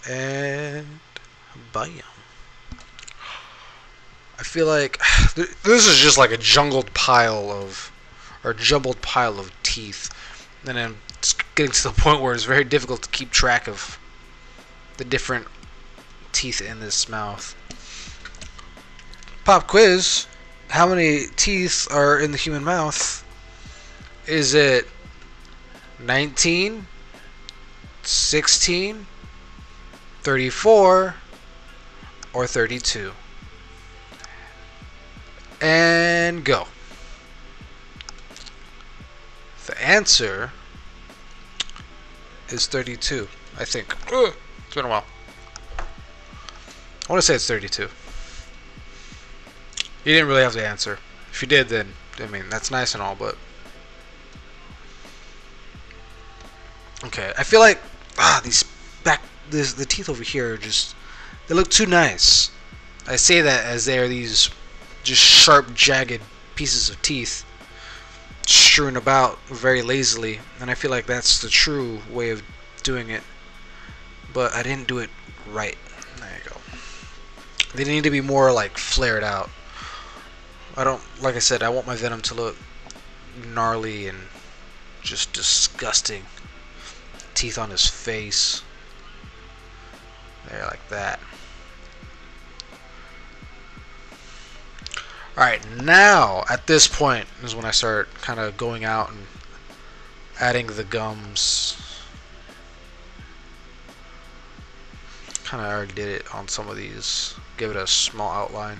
And bam. I feel like this is just like a jumbled pile of teeth, and then it's getting to the point where it's very difficult to keep track of the different teeth in this mouth. Pop quiz: how many teeth are in the human mouth? Is it 19, 16, 34, or 32? And go. The answer is 32, I think. It's been a while. I want to say it's 32. You didn't really have to answer. If you did, then I mean that's nice and all, but okay. I feel like these the teeth over here are just they look too nice. I say that as they are these just sharp, jagged pieces of teeth strewn about very lazily, and I feel like that's the true way of doing it. But I didn't do it right. There you go. They need to be more like flared out. I don't, like I said, I want my Venom to look gnarly and just disgusting. Teeth on his face. There, like that. Alright, now, at this point, is when I start kind of going out and adding the gums. Kind of already did it on some of these. Give it a small outline.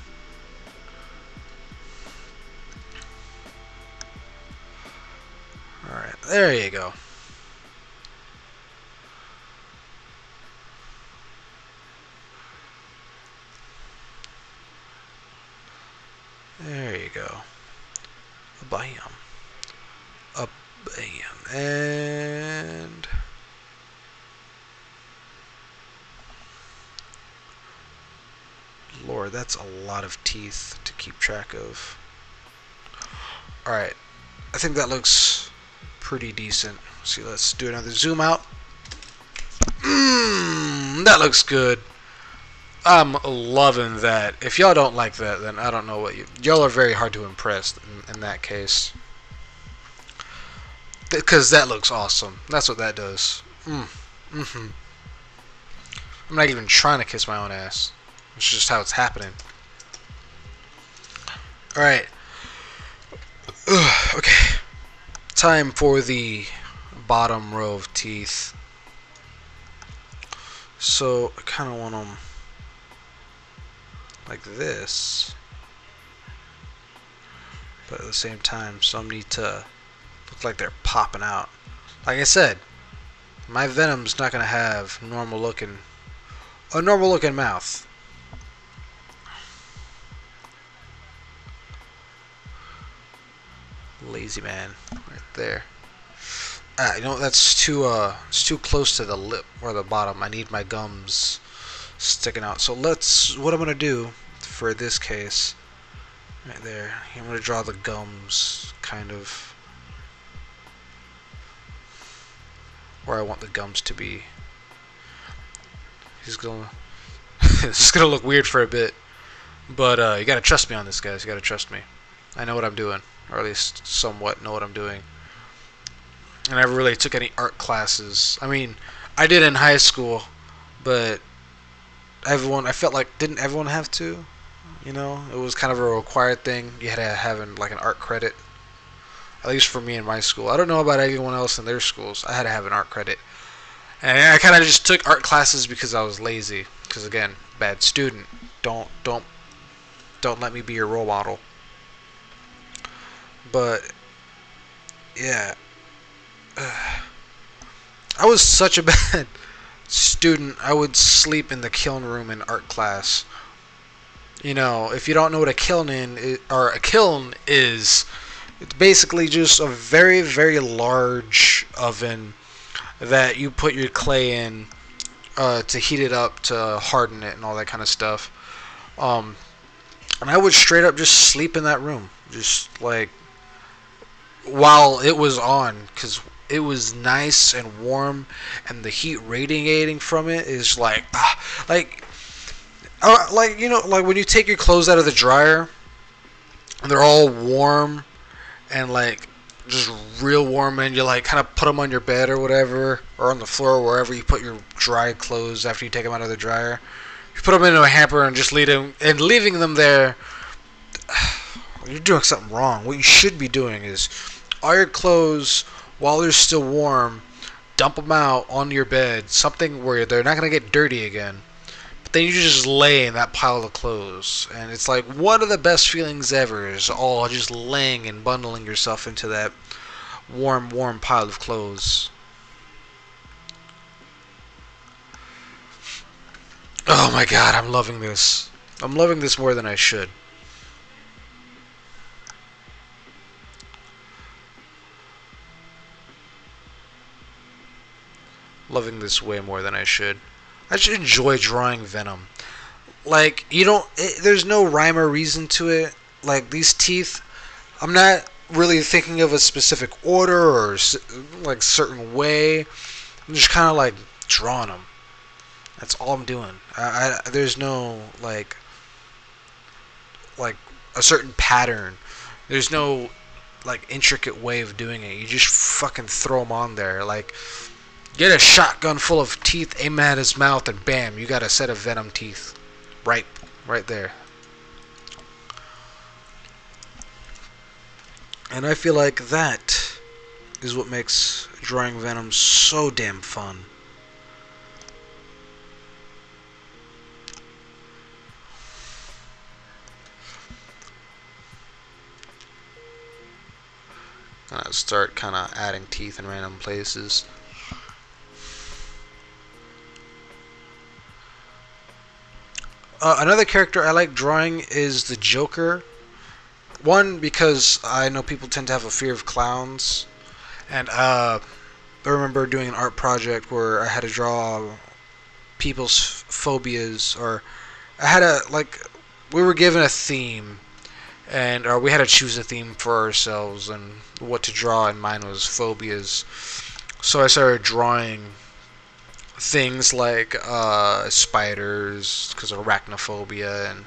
Alright, there you go. There you go. A bam. A bam. And Lord, that's a lot of teeth to keep track of. Alright. I think that looks pretty decent. See, let's do another zoom out. That looks good. I'm loving that. If y'all don't like that, then I don't know what y'all are very hard to impress in that case. Because that looks awesome. That's what that does. I'm not even trying to kiss my own ass. It's just how it's happening. Alright. Okay. Time for the bottom row of teeth. So, I kind of want them like this, but at the same time some need to look like they're popping out. Like I said, my Venom's not gonna have a normal looking mouth. Lazy man right there. You know, that's it's too close to the lip or the bottom. I need my gums sticking out. So what I'm gonna do for this case, right there, I'm gonna draw the gums kind of where I want the gums to be. This is gonna look weird for a bit, but you gotta trust me on this, guys. You gotta trust me. I know what I'm doing, or at least somewhat know what I'm doing. I never really took any art classes. I mean, I did in high school, but I felt like, didn't everyone have to? You know, it was kind of a required thing. You had to have like an art credit. At least for me in my school. I don't know about anyone else in their schools. I had to have an art credit. And I kind of just took art classes because I was lazy. Because again, bad student. Don't let me be your role model. But yeah, I was such a bad student. I would sleep in the kiln room in art class. You know, if you don't know what a kiln is, it's basically just a very, very large oven that you put your clay in to heat it up, to harden it, and all that kind of stuff. And I would straight up just sleep in that room, just like while it was on, because it was nice and warm, and the heat radiating from it is like you know, like when you take your clothes out of the dryer and they're all warm and like just real warm, and you like kind of put them on your bed or whatever, or on the floor, or wherever you put your dry clothes after you take them out of the dryer. You put them into a hamper and just leaving them there. You're doing something wrong. What you should be doing is all your clothes, while they're still warm, dump them out on your bed, something where they're not going to get dirty again. But then you just lay in that pile of clothes, and it's like one of the best feelings ever, is all just laying and bundling yourself into that warm pile of clothes. Oh my god, I'm loving this. I'm loving this more than I should. loving this way more than I should. I should enjoy drawing Venom. Like, you don't, there's no rhyme or reason to it. Like, these teeth, I'm not really thinking of a specific order or like certain way. I'm just kind of like drawing them. That's all I'm doing. There's no like a certain pattern. There's no like intricate way of doing it. You just fucking throw them on there. Like, get a shotgun full of teeth, aim at his mouth, and bam, you got a set of Venom teeth. Right there. And I feel like that is what makes drawing Venom so damn fun. Start kind of adding teeth in random places. Another character I like drawing is the Joker. One, because I know people tend to have a fear of clowns. And I remember doing an art project where I had to draw people's phobias, or I had we were given a theme, and we had to choose a theme for ourselves and what to draw, and mine was phobias. So I started drawing things like spiders, because of arachnophobia, and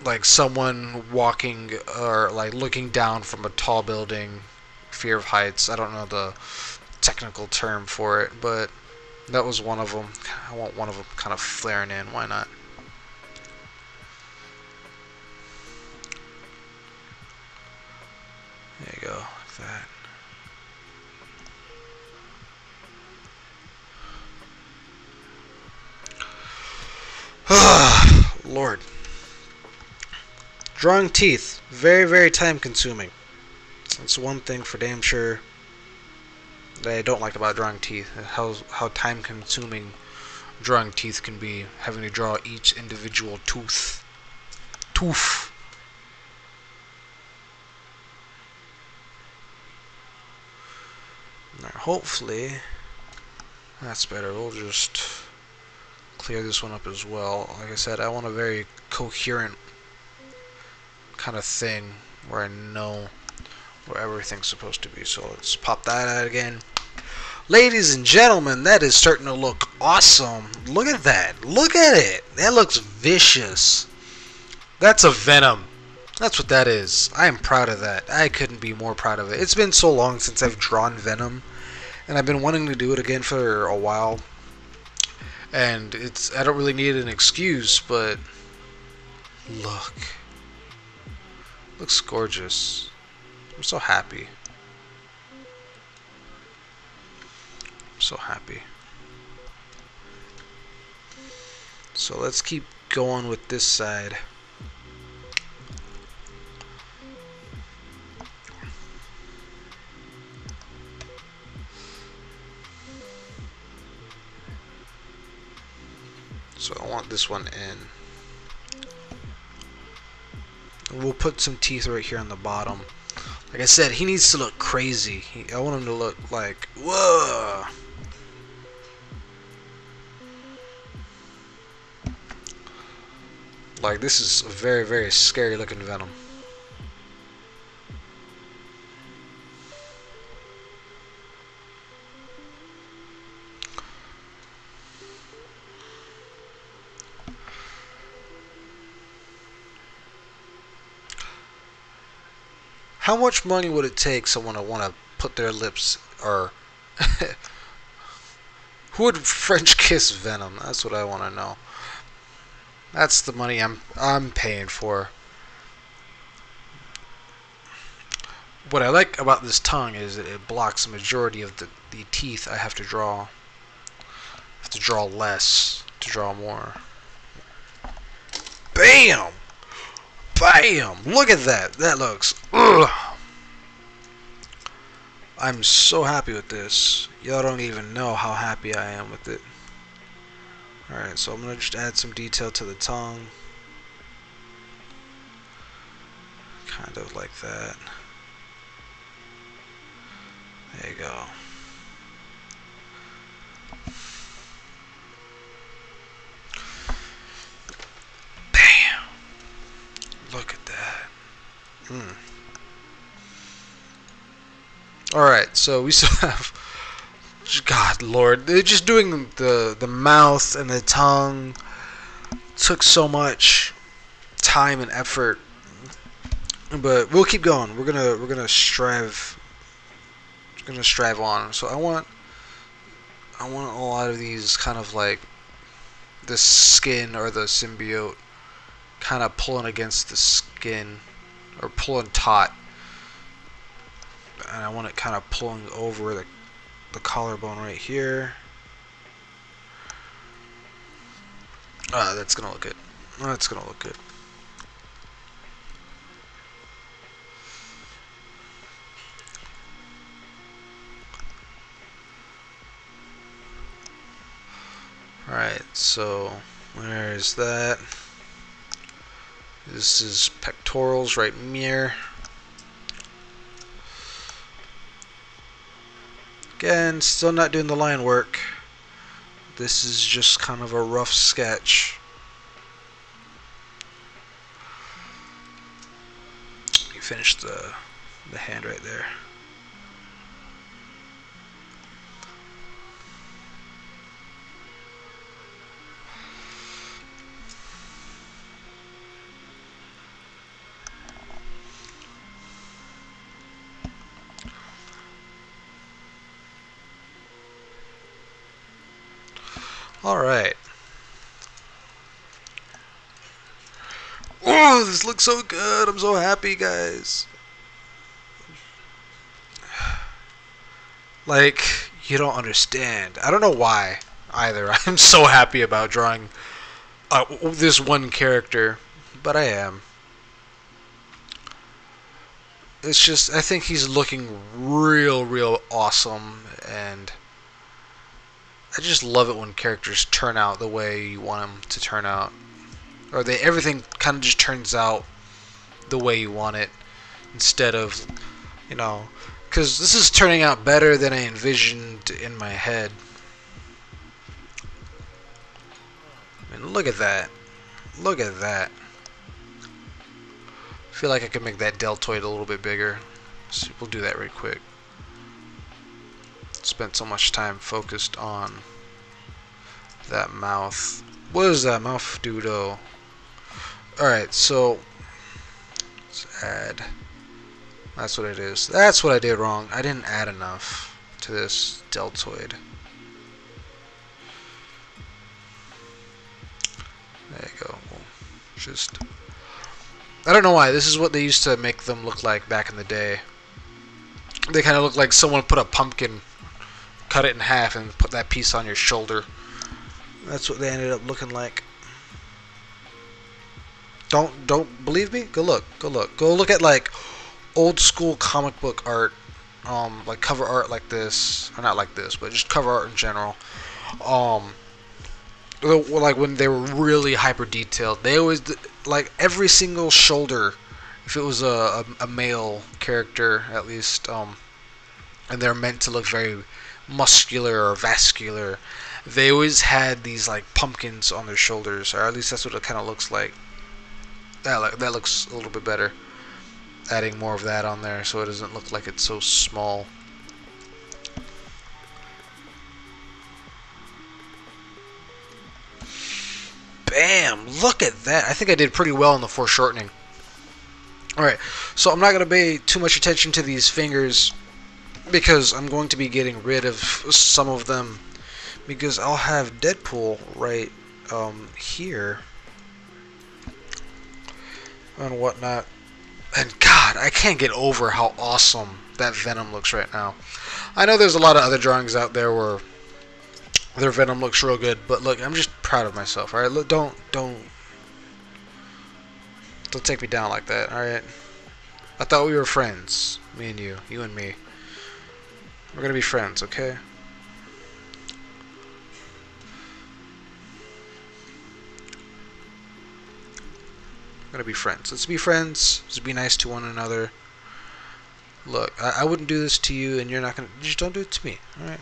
like someone walking or like looking down from a tall building, fear of heights. I don't know the technical term for it, but that was one of them. I want one of them kind of flaring in. Why not? There you go, like that. Lord. Drawing teeth. Very, very time consuming. That's one thing for damn sure that I don't like about drawing teeth. How time consuming drawing teeth can be. Having to draw each individual tooth. Now, hopefully that's better. We'll just clear this one up as well. Like I said, I want a very coherent kind of thing where I know where everything's supposed to be. So let's pop that out again. Ladies and gentlemen, that is starting to look awesome. Look at that. Look at it. That looks vicious. That's a Venom. That's what that is. I am proud of that. I couldn't be more proud of it. It's been so long since I've drawn Venom, and I've been wanting to do it again for a while. And I don't really need an excuse, but look. Looks gorgeous. I'm so happy. I'm so happy. So let's keep going with this side. So I want this one in. We'll put some teeth right here on the bottom. Like I said, he needs to look crazy. I want him to look like, whoa. Like, this is a very, very scary looking Venom. How much money would it take someone to want to put their lips, or who would French kiss Venom? That's what I want to know. That's the money I'm paying for. What I like about this tongue is that it blocks the majority of the teeth I have to draw. I have to draw less to draw more. Bam! Bam! Look at that. That looks... Ugh. I'm so happy with this. Y'all don't even know how happy I am with it. Alright, so I'm going to just add some detail to the tongue. Kind of like that. There you go. Alright, so we still have... God, Lord. They're just doing the mouth and the tongue. Took so much time and effort. But we'll keep going. We're gonna strive on. So I want a lot of these kind of like the skin or the symbiote kind of pulling against the skin or pulling taut. And I want it kind of pulling over the collarbone right here. That's gonna look good. That's gonna look good. Alright, so where is that? This is pectorals right here. Again, still not doing the line work. This is just kind of a rough sketch. You finish the hand right there. Alright. Oh, this looks so good. I'm so happy, guys. Like, you don't understand. I don't know why, either. I'm so happy about drawing this one character. But I am. It's just, I think he's looking real awesome. And I just love it when characters turn out the way you want them to turn out. Or everything kind of just turns out the way you want it. Instead of, you know... Because this is turning out better than I envisioned in my head. I mean, look at that. Look at that. I feel like I could make that deltoid a little bit bigger. So we'll do that right quick. Spent so much time focused on that mouth. What does that mouth do though? Alright, so let's add. That's what it is. That's what I did wrong. I didn't add enough to this deltoid. There you go. We'll just... I don't know why. This is what they used to make them look like back in the day. They kind of look like someone put a pumpkin, cut it in half, and put that piece on your shoulder. That's what they ended up looking like. Don't believe me? Go look. Go look. Go look at like old school comic book art, like cover art like this, or not like this, but just cover art in general. Like when they were really hyper detailed, they always like every single shoulder. If it was a male character, at least, and they're meant to look very muscular or vascular, they always had these like pumpkins on their shoulders, or at least that's what it kind of looks like. That looks a little bit better. Adding more of that on there so it doesn't look like it's so small. Bam! Look at that. I think I did pretty well in the foreshortening. Alright, so I'm not going to pay too much attention to these fingers because I'm going to be getting rid of some of them because I'll have Deadpool right here and whatnot. And God, I can't get over how awesome that Venom looks right now. I know there's a lot of other drawings out there where their Venom looks real good, but look, I'm just proud of myself. All right, look, don't take me down like that. All right, I thought we were friends, me and you and me. We're gonna be friends, okay? Gonna be friends. Let's be friends. Let's be nice to one another. Look, I wouldn't do this to you, and you're not gonna. Just don't do it to me. All right.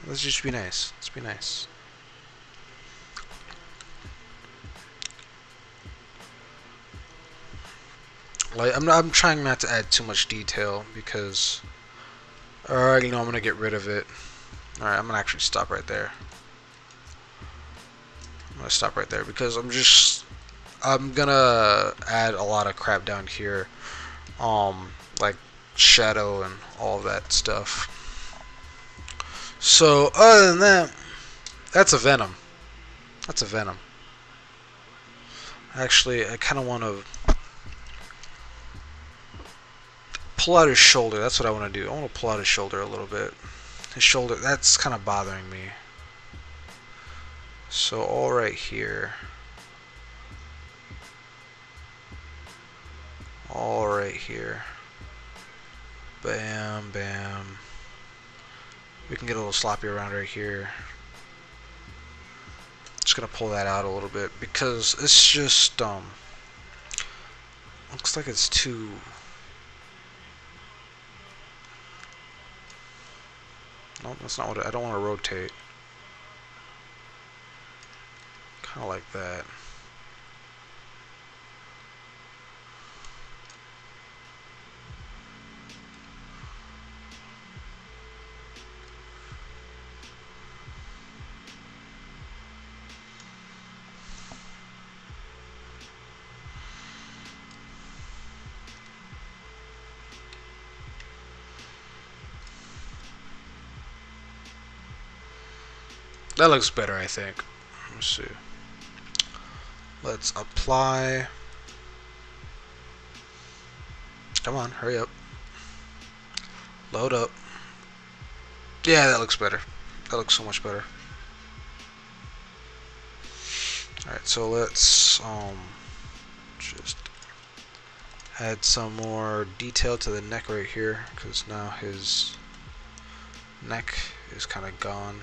Let's just be nice. Let's be nice. Like I'm trying not to add too much detail because I already know I'm gonna get rid of it. All right, I'm gonna actually stop right there. I'm gonna stop right there because I'm gonna add a lot of crap down here, like shadow and all of that stuff. So other than that, that's a Venom. That's a Venom. Actually, I kind of want to pull out his shoulder. That's what I want to do. I want to pull out his shoulder a little bit. His shoulder, that's kind of bothering me. So all right here. All right here. Bam, bam. We can get a little sloppy around right here. Just gonna pull that out a little bit because it's just looks like it's too. No, that's not what I don't want to rotate. Kind of like that. That looks better, I think. Let's see. Let's apply. Come on, hurry up. Load up. Yeah, that looks better. That looks so much better. Alright, so let's just add some more detail to the neck right here, because now his neck is kind of gone.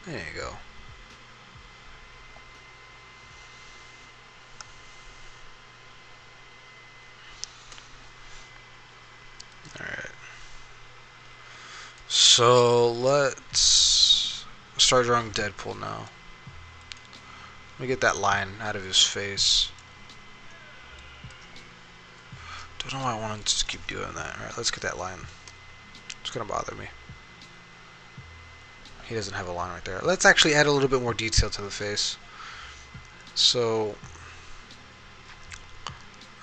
There you go. Alright. So let's start drawing Deadpool now. Let me get that line out of his face. Don't know why I want to just keep doing that. Alright, let's get that line. It's gonna bother me. He doesn't have a line right there. Let's actually add a little bit more detail to the face. So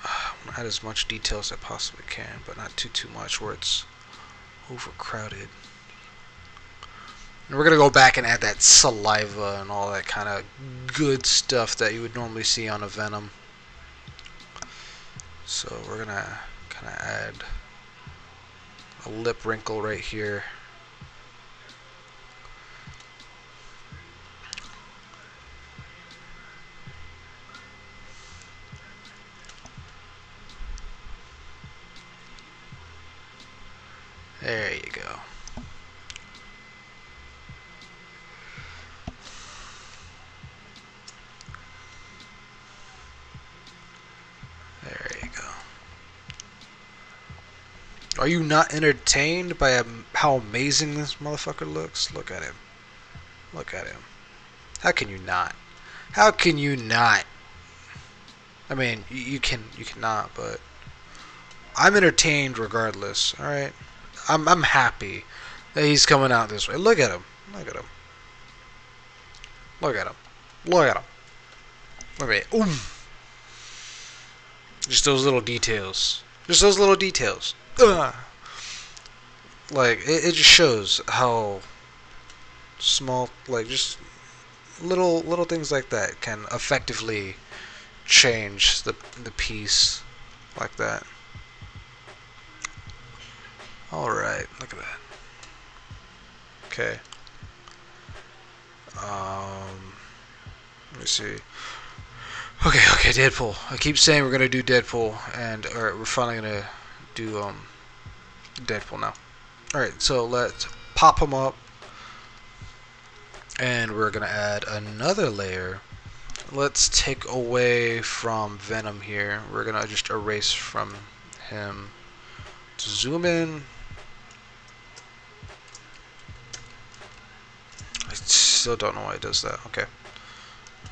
I want to add as much detail as I possibly can, but not too much where it's overcrowded. And we're gonna go back and add that saliva and all that kind of good stuff that you would normally see on a Venom. So we're gonna kind of add a lip wrinkle right here. There you go. There you go. Are you not entertained by how amazing this motherfucker looks? Look at him. Look at him. How can you not? How can you not? I mean, you cannot, but I'm entertained regardless. All right. I'm happy that he's coming out this way. Look at him. Look at him. Look at him. Look at him. Wait. Just those little details. Just those little details. Ugh. Like it just shows how small, like just little things like that can effectively change the piece like that. Alright, look at that. Okay. Let me see. Okay, Deadpool. I keep saying we're gonna do Deadpool, and alright, we're finally gonna do Deadpool now. Alright, so let's pop him up, and we're gonna add another layer. Let's take away from Venom here. We're gonna just erase from him. Zoom in. I still don't know why it does that. Okay.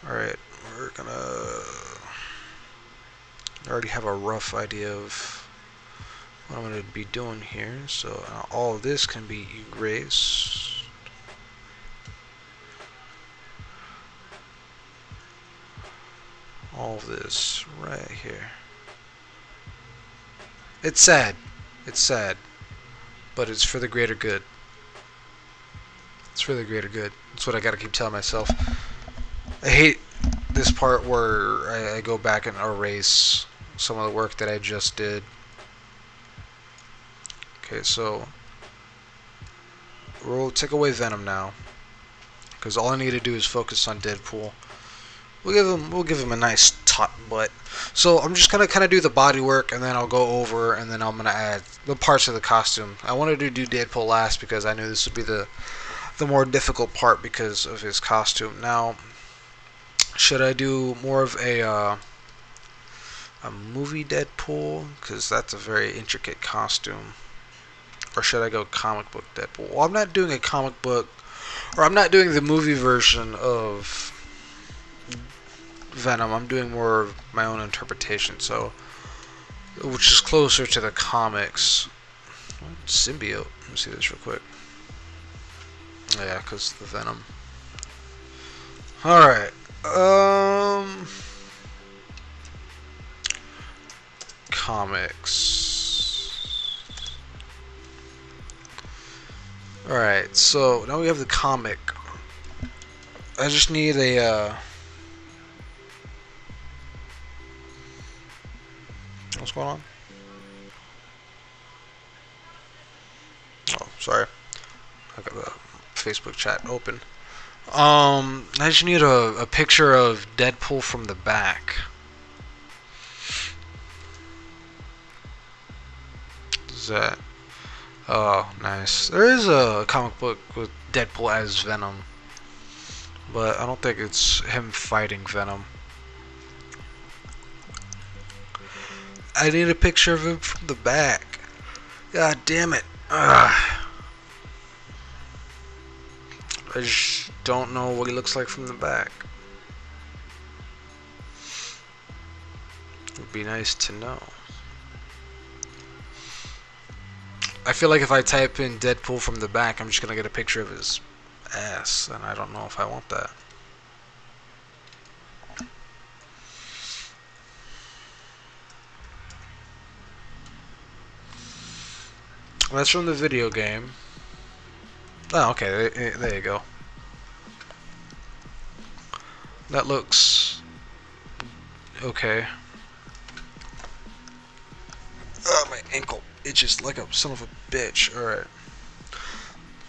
Alright, we're gonna... I already have a rough idea of what I'm going to be doing here. So all of this can be erased. All of this right here. It's sad. It's sad. But it's for the greater good. It's for the greater good. That's what I gotta keep telling myself. I hate this part where I go back and erase some of the work that I just did. Okay, so we'll take away Venom now, because all I need to do is focus on Deadpool. We'll give him a nice tot butt. So I'm just gonna kind of do the body work, and then I'll go over, and then I'm gonna add the parts of the costume. I wanted to do Deadpool last because I knew this would be the more difficult part because of his costume. Now, should I do more of a movie Deadpool, because that's a very intricate costume, or should I go comic book Deadpool? Well, I'm not doing a comic book, or I'm not doing the movie version of Venom. I'm doing more of my own interpretation, so which is closer to the comics. Symbiote. Let me see this real quick. Yeah, because the Venom. Alright. Comics. Alright, so now we have the comic. I just need a what's going on? Oh, sorry. I got the Facebook chat open. I just need a picture of Deadpool from the back. Is that? Oh, nice. There is a comic book with Deadpool as Venom, but I don't think it's him fighting Venom. I need a picture of him from the back. God damn it. Ugh. I just don't know what he looks like from the back. It would be nice to know. I feel like if I type in Deadpool from the back, I'm just gonna get a picture of his ass, and I don't know if I want that. That's from the video game. Oh, okay, there you go. That looks okay. Oh, my ankle itches like a son of a bitch. Alright.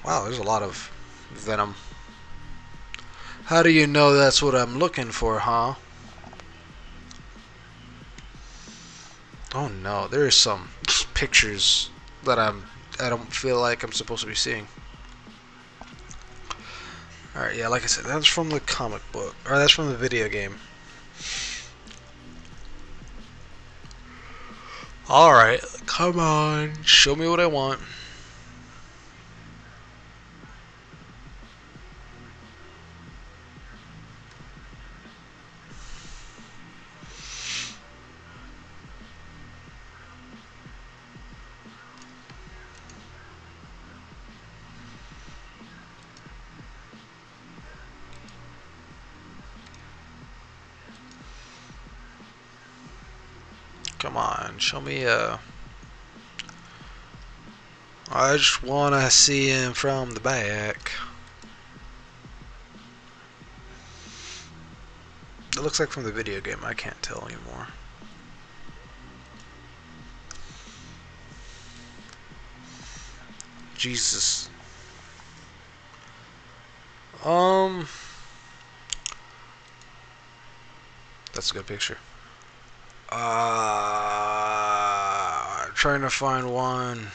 Wow, there's a lot of Venom. How do you know that's what I'm looking for, huh? Oh no, there's some pictures that I don't feel like I'm supposed to be seeing. Alright, yeah, like I said, that's from the comic book. Or that's from the video game. Alright, come on. Show me what I want. Come on, show me I just wanna see him from the back. It looks like from the video game, I can't tell anymore. Jesus. That's a good picture. Trying to find one.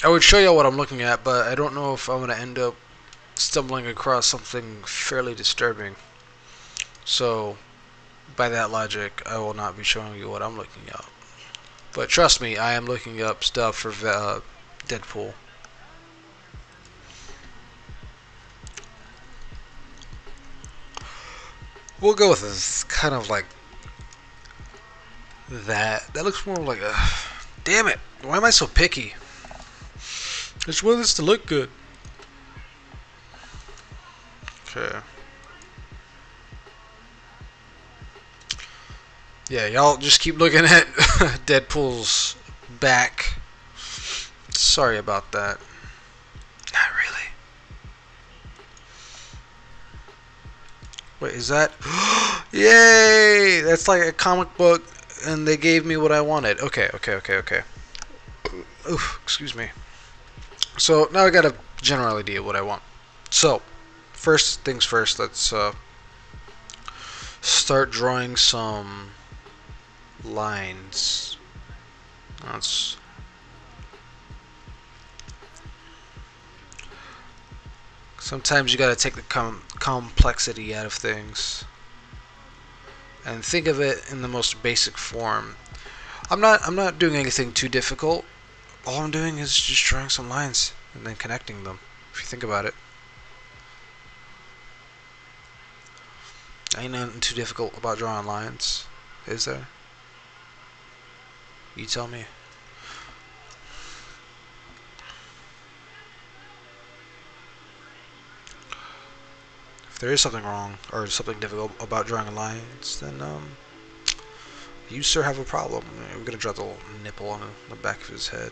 I would show you what I'm looking at, but I don't know if I'm gonna end up stumbling across something fairly disturbing. So, by that logic, I will not be showing you what I'm looking up. But trust me, I am looking up stuff for Deadpool. We'll go with this. Kind of like that. That looks more like a... Damn it! Why am I so picky? I just want this to look good. Okay. Yeah, y'all just keep looking at Deadpool's back. Sorry about that. Not really. Wait, is that... Yay! That's like a comic book, and they gave me what I wanted. Okay. Oof, excuse me. So, now I got a general idea of what I want. So, first things first, let's start drawing some lines. Let's... Sometimes you gotta take the complexity out of things and think of it in the most basic form. I'm not doing anything too difficult. All I'm doing is just drawing some lines and then connecting them. If you think about it, ain't nothing too difficult about drawing lines, is there? You tell me. If there is something wrong or something difficult about drawing lines, then you sir have a problem. We're gonna draw the little nipple on the back of his head.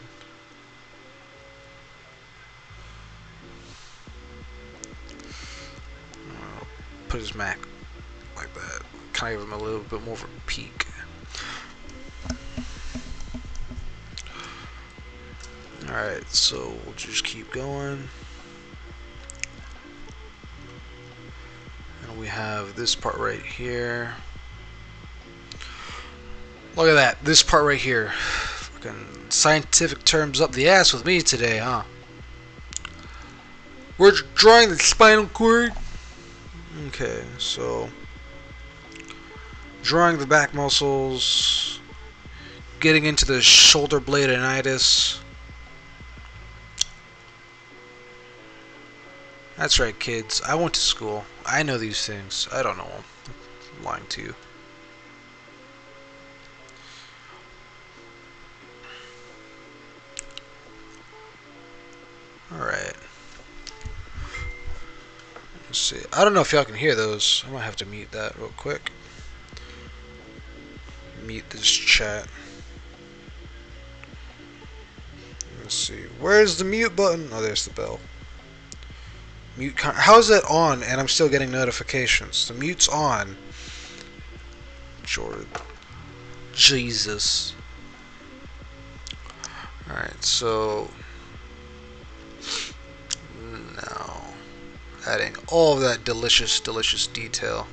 Put his Mac like that. Kind of give him a little bit more of a peak. Alright, so we'll just keep going. And we have this part right here. Look at that. This part right here. Fucking scientific terms up the ass with me today, huh? We're drawing the spinal cord. Okay, so drawing the back muscles, getting into the shoulder bladenitis. That's right, kids. I went to school. I know these things. I don't know them. I'm lying to you. Alright. Let's see. I don't know if y'all can hear those. I might have to mute that real quick. Mute this chat. Let's see. Where's the mute button? Oh, there's the bell. Mute. How is that on and I'm still getting notifications? The mute's on. Jordan. Jesus. Alright, so now adding all of that delicious detail.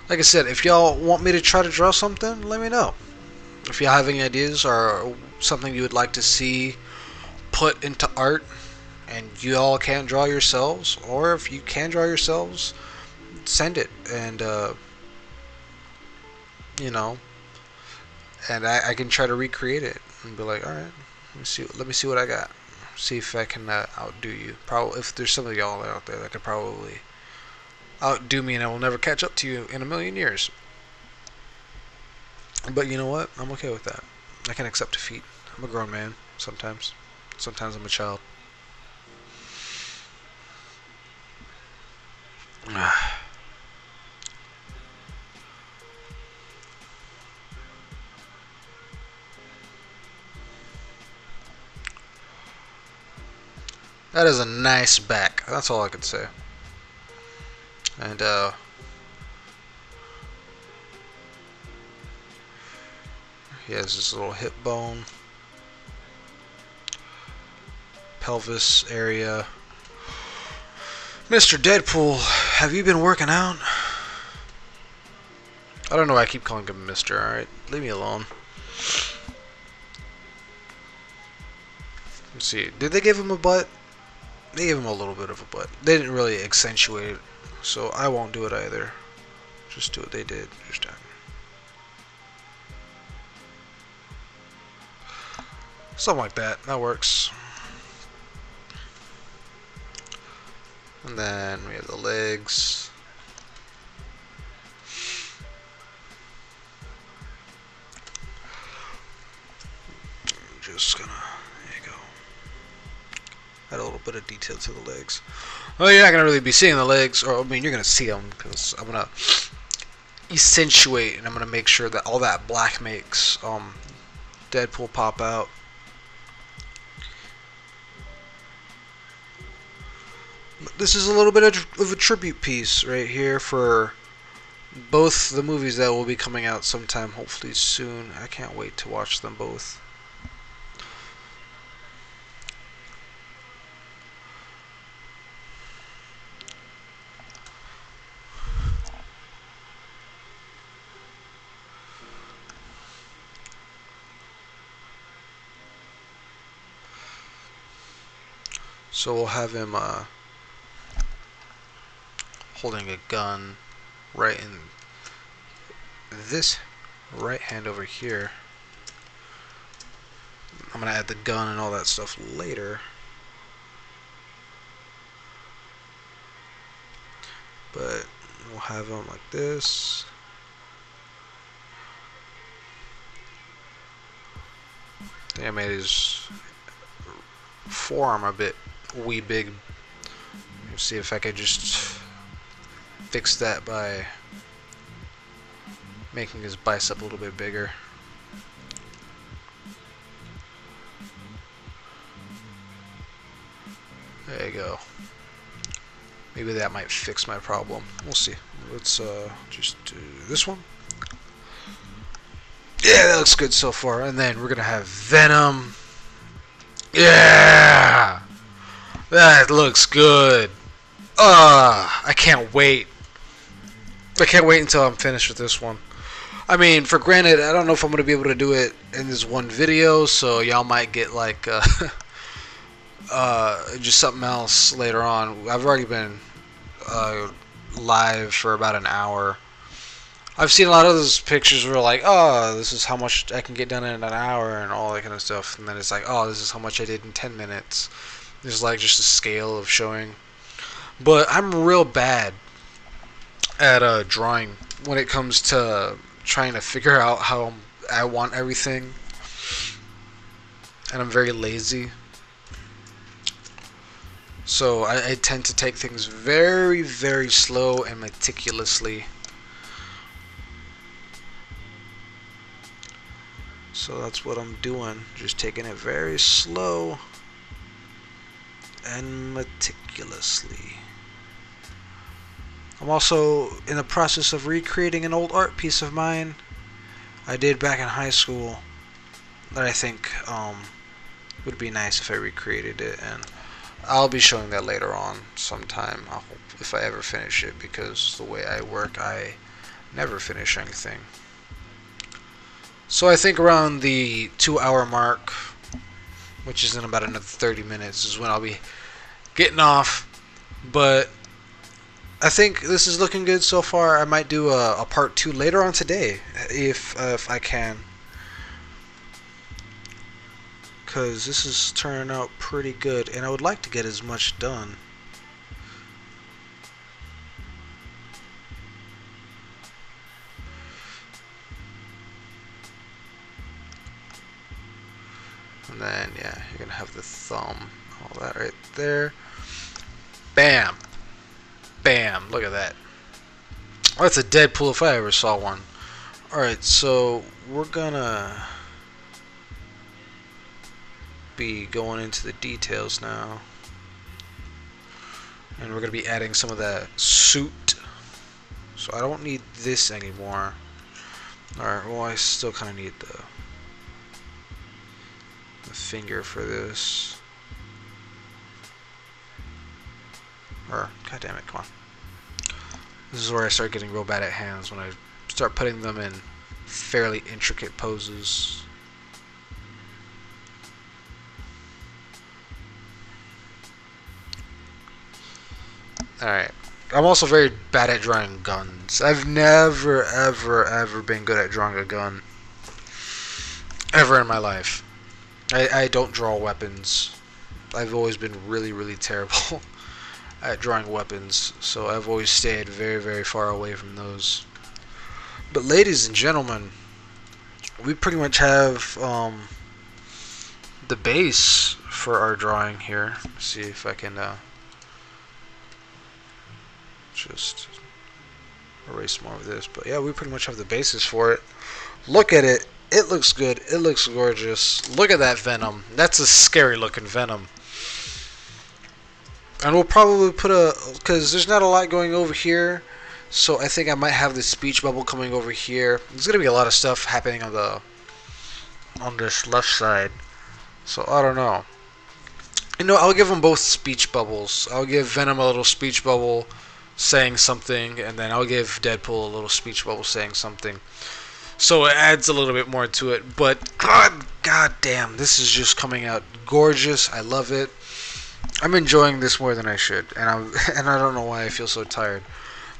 Like I said, if y'all want me to try to draw something, let me know. If y'all have any ideas or something you would like to see put into art and you all can't draw yourselves, or if you can draw yourselves, send it, and you know, and I can try to recreate it and be like, alright, let me see what I got. See if I can outdo you. Probably if there's some of y'all out there that could probably outdo me and I will never catch up to you in a million years. But you know what? I'm okay with that. I can accept defeat. I'm a grown man sometimes. Sometimes I'm a child. That is a nice back. That's all I could say. And he has this little hip bone, pelvis area. Mr. Deadpool, have you been working out? I don't know why I keep calling him Mr. Alright, leave me alone. Let's see, did they give him a butt? They gave him a little bit of a butt. They didn't really accentuate it, so I won't do it either. Just do what they did. Just something like that. That works. And then we have the legs. Just gonna, there you go. Add a little bit of detail to the legs. Well, you're not gonna really be seeing the legs, or I mean, you're gonna see them because I'm gonna accentuate and I'm gonna make sure that all that black makes Deadpool pop out. This is a little bit of a tribute piece right here for both the movies that will be coming out sometime, hopefully soon. I can't wait to watch them both. So we'll have him holding a gun right in this right hand over here. I'm gonna add the gun and all that stuff later, but we'll have him like this. I think I made his forearm a bit wee big. Let's see if I could just fix that by making his bicep a little bit bigger. There you go. Maybe that might fix my problem. We'll see. Let's just do this one. Yeah, that looks good so far. And then we're gonna have Venom. Yeah! That looks good. I can't wait. I can't wait until I'm finished with this one. I mean, for granted, I don't know if I'm going to be able to do it in this one video, so y'all might get like just something else later on. I've already been live for about an hour. I've seen a lot of those pictures where like, oh, this is how much I can get done in an hour and all that kind of stuff. And then it's like, oh, this is how much I did in 10 minutes. There's like just a scale of showing. But I'm real bad at drawing when it comes to trying to figure out how I want everything. And I'm very lazy. So I tend to take things very, very slow and meticulously. So that's what I'm doing, just taking it very slow and meticulously. I'm also in the process of recreating an old art piece of mine I did back in high school that I think would be nice if I recreated it, and I'll be showing that later on sometime, I hope, if I ever finish it, because the way I work, I never finish anything. So I think around the 2-hour mark, which is in about another 30 minutes, is when I'll be getting off. But I think this is looking good so far. I might do a part 2 later on today, if I can, because this is turning out pretty good, and I would like to get as much done. And then, yeah, you're going to have the thumb, all that right there. Bam! Bam! Look at that. That's a Deadpool if I ever saw one. Alright, so we're going to be going into the details now. And we're going to be adding some of that suit. So I don't need this anymore. Alright, well, I still kind of need the finger for this. Or, god damn it, come on. This is where I start getting real bad at hands, when I start putting them in fairly intricate poses. Alright. I'm also very bad at drawing guns. I've never, ever been good at drawing a gun. Ever in my life. I don't draw weapons. I've always been really terrible at drawing weapons. So I've always stayed very far away from those. But ladies and gentlemen, we pretty much have the base for our drawing here. Let's see if I can just erase more of this. But yeah, we pretty much have the basis for it. Look at it. It looks good. It looks gorgeous. Look at that Venom. That's a scary looking Venom. And we'll probably put because there's not a lot going over here, so I think I might have the speech bubble coming over here. There's gonna be a lot of stuff happening on this left side, so I don't know. You know, I'll give them both speech bubbles. I'll give Venom a little speech bubble saying something, and then I'll give Deadpool a little speech bubble saying something. So it adds a little bit more to it, but god damn, this is just coming out gorgeous. I love it. I'm enjoying this more than I should, and I don't know why I feel so tired.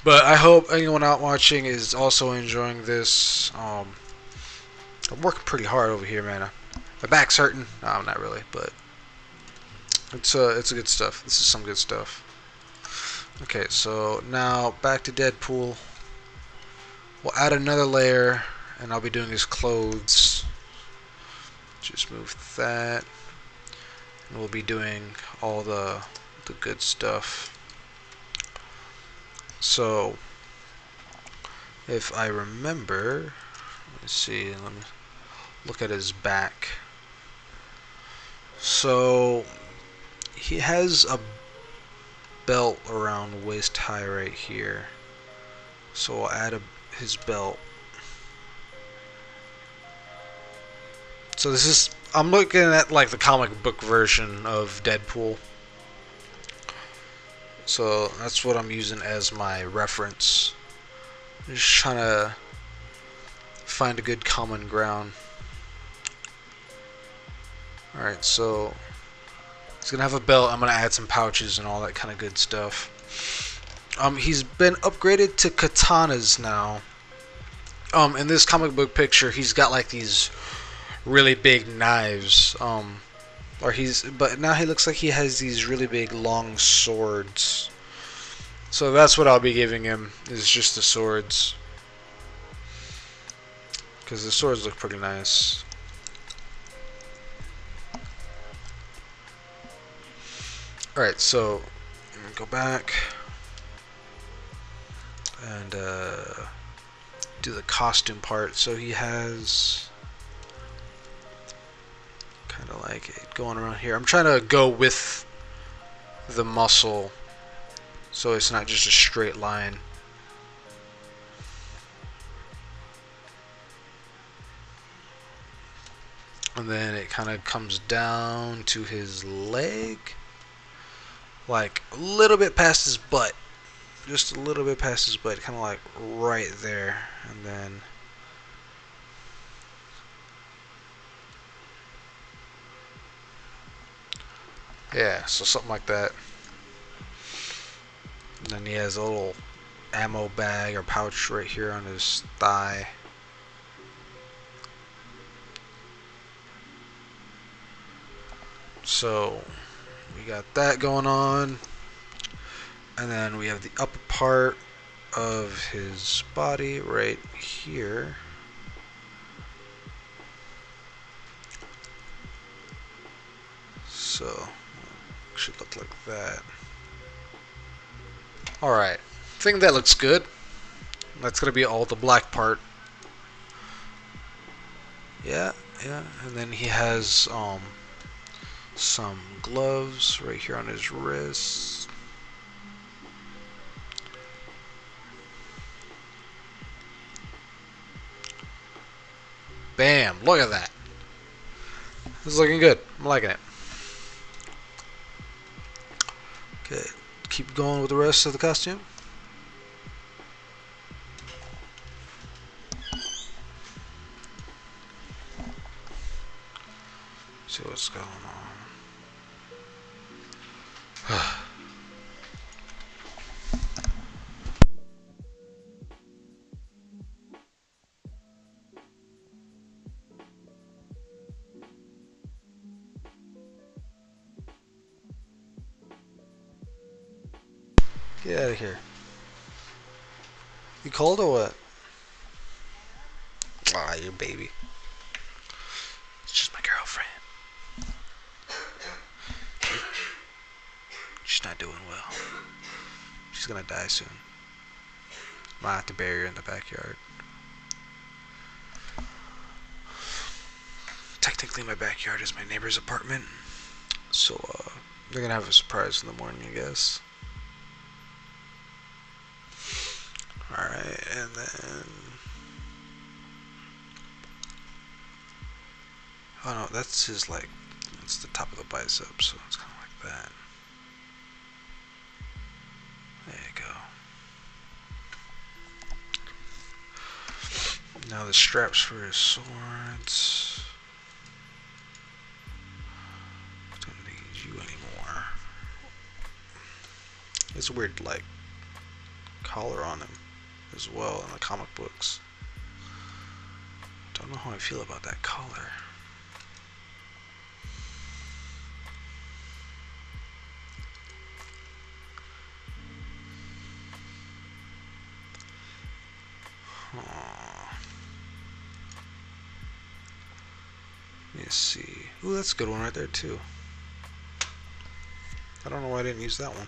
But I hope anyone out watching is also enjoying this. I'm working pretty hard over here, man. My back's hurting. No, not really, but it's good stuff. This is some good stuff. Okay, so now back to Deadpool. We'll add another layer, and I'll be doing his clothes. Just move that. And we'll be doing all the good stuff. So, if I remember, let me see, let me look at his back. So, he has a belt around waist high right here. So I'll add his belt. So this is, I'm looking at like the comic book version of Deadpool. So that's what I'm using as my reference. Just trying to find a good common ground. Alright, so he's gonna have a belt. I'm gonna add some pouches and all that kind of good stuff. He's been upgraded to katanas now. In this comic book picture, he's got like these really big knives. But now he looks like he has these really big long swords. So that's what I'll be giving him, is just the swords. Because the swords look pretty nice. Alright, so I'm gonna go back and do the costume part. So he has kind of like it going around here. I'm trying to go with the muscle so it's not just a straight line. And then it kind of comes down to his leg, like a little bit past his butt, just a little bit past his butt, kind of like right there. And then yeah, so something like that. And then he has a little ammo bag or pouch right here on his thigh. So we got that going on. And then we have the upper part of his body right here. So should look like that. Alright, I think that looks good. That's gonna be all the black part. Yeah, and then he has some gloves right here on his wrist. Bam, look at that. This is looking good. I'm liking it. Okay, keep going with the rest of the costume. See what's going on. Get out of here. You cold or what? Ah, you baby. It's just my girlfriend. She's not doing well. She's gonna die soon. Might have to bury her in the backyard. Technically, my backyard is my neighbor's apartment. So, they're gonna have a surprise in the morning, I guess. Alright, and then... Oh no, that's his, like... That's the top of the bicep, so it's kind of like that. There you go. Now the straps for his swords. Don't need you anymore. It's a weird, like, collar on him as well in the comic books. Don't know how I feel about that collar. Let me see. Ooh, that's a good one right there too. I don't know why I didn't use that one.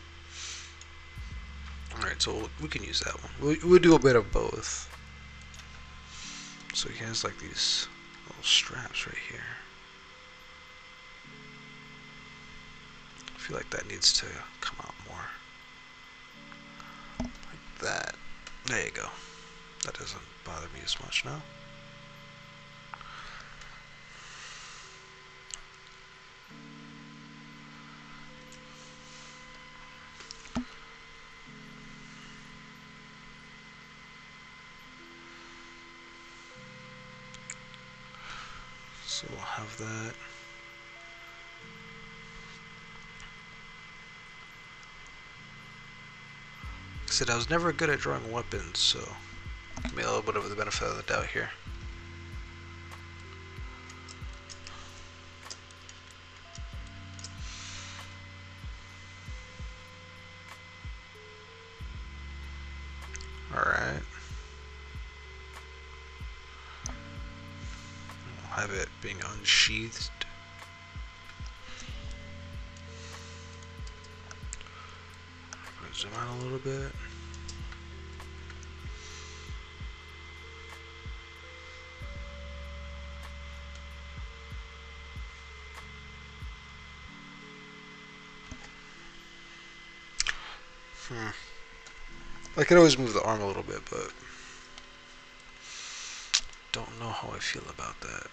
Alright, so we can use that one. We'll do a bit of both. So he has like these little straps right here. I feel like that needs to come out more. Like that. There you go. That doesn't bother me as much now. So we'll have that. Like I said, I was never good at drawing weapons, so give me a little bit of the benefit of the doubt here. Alright. We'll have it being unsheathed. Zoom out a little bit. I could always move the arm a little bit, but don't know how I feel about that.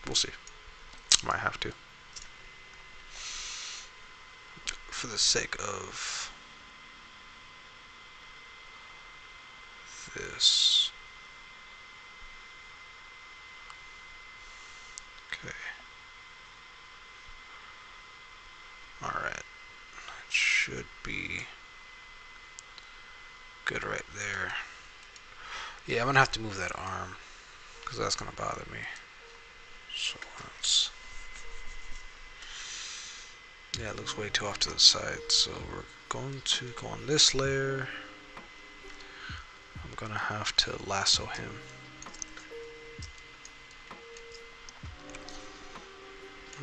We'll see. Might have to. For the sake of this. Okay. Alright. It should be good right there. Yeah, I'm gonna have to move that arm because that's gonna bother me. So let's... Yeah, it looks way too off to the side, so we're going to go on this layer. I'm gonna have to lasso him.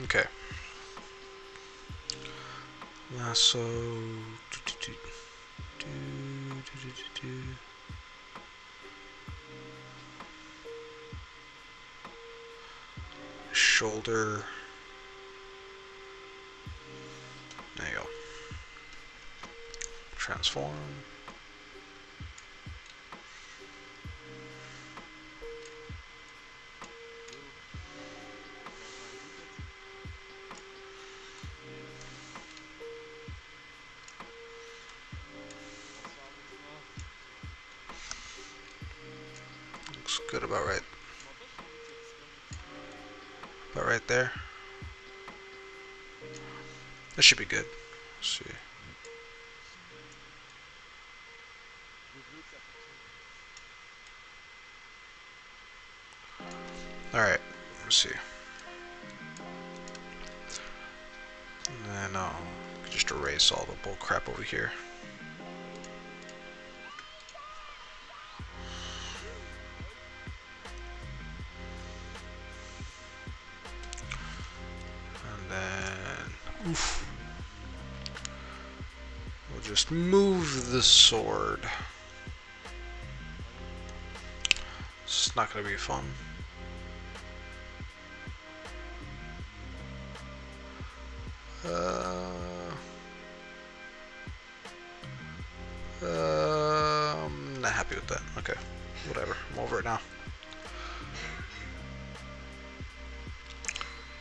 Okay. Lasso. Shoulder. There you go. Transform. Looks good about right. About right there. That should be good. Let's see. Alright, let's see. And then I'll just just erase all the bull crap over here. And then, oof. We'll just move the sword. It's not going to be fun. I'm not happy with that. Okay, whatever. I'm over it now.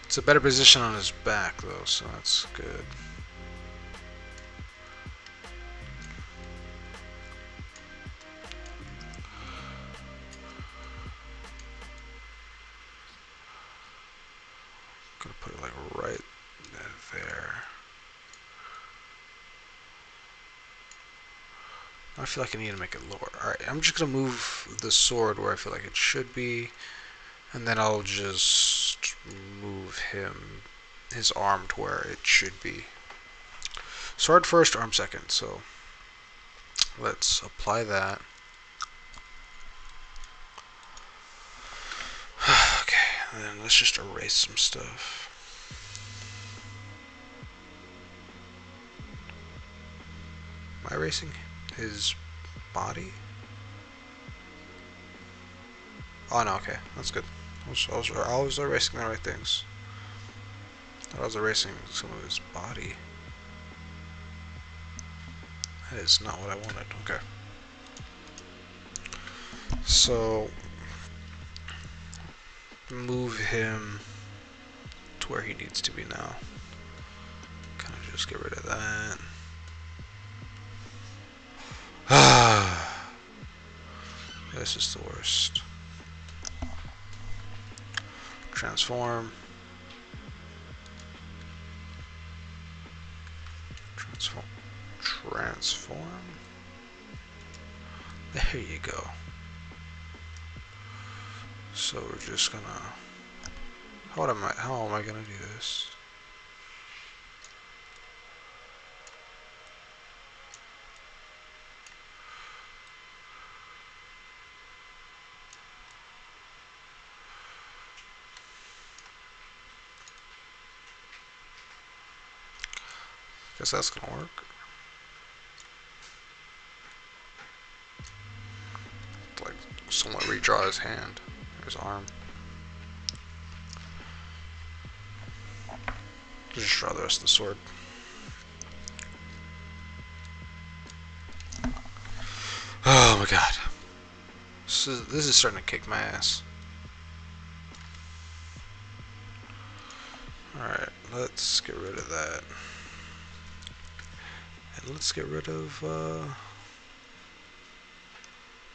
It's a better position on his back, though, so that's good. Gonna put it like right there. I feel like I need to make it lower. Alright, I'm just gonna move the sword where I feel like it should be, and then I'll just move his arm to where it should be. Sword first, arm second, so let's apply that. Okay, and then let's just erase some stuff. Am I erasing his body? Oh no, okay, that's good. I was erasing the right things. I was erasing some of his body. That is not what I wanted. Okay. So, move him to where he needs to be now. Kind of just get rid of that. This is the worst. Transform. Transform. There you go. So we're just gonna. How am I gonna do this? Guess that's gonna work. Like somewhat redraw his hand, his arm. Just draw the rest of the sword. Oh my god. This is starting to kick my ass. Alright, let's get rid of that. And let's get rid of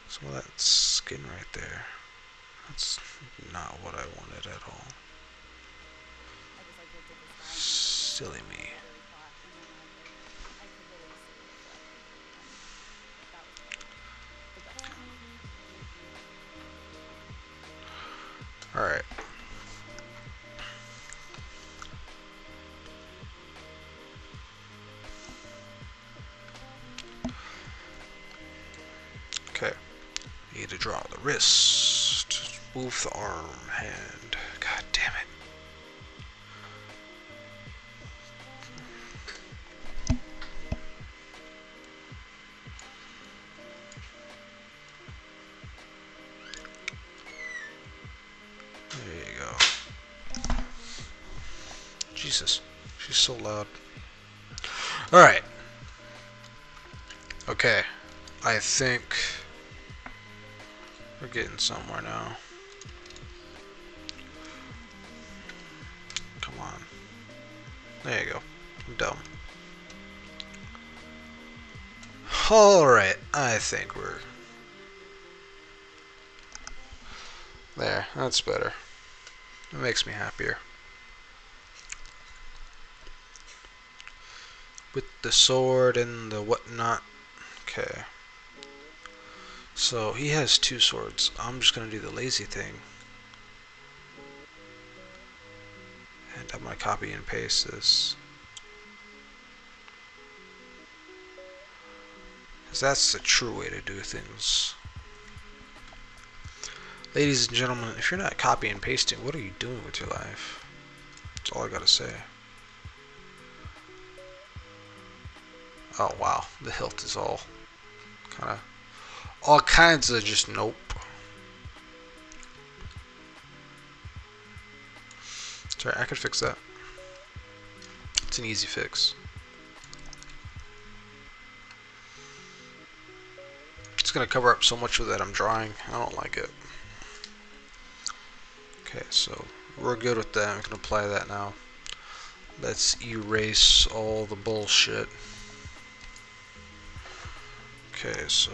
some of that skin right there. That's not what I wanted at all. Silly me. Alright. Okay. Need to draw the wrist. Move the arm, hand. God damn it. There you go. Jesus. She's so loud. Alright. Okay. I think we're getting somewhere now. Come on. There you go. I'm dumb. Alright, I think we're... There, that's better. It makes me happier. With the sword and the whatnot. Okay. So he has two swords. I'm just gonna do the lazy thing. And I'm gonna copy and paste this. Because that's the true way to do things. Ladies and gentlemen, if you're not copying and pasting, what are you doing with your life? That's all I gotta say. Oh wow, the hilt is all kinds of just nope. Sorry, I could fix that. It's an easy fix. It's gonna cover up so much of that I'm drawing. I don't like it. Okay, so we're good with that. We can apply that now. Let's erase all the bullshit. Okay, so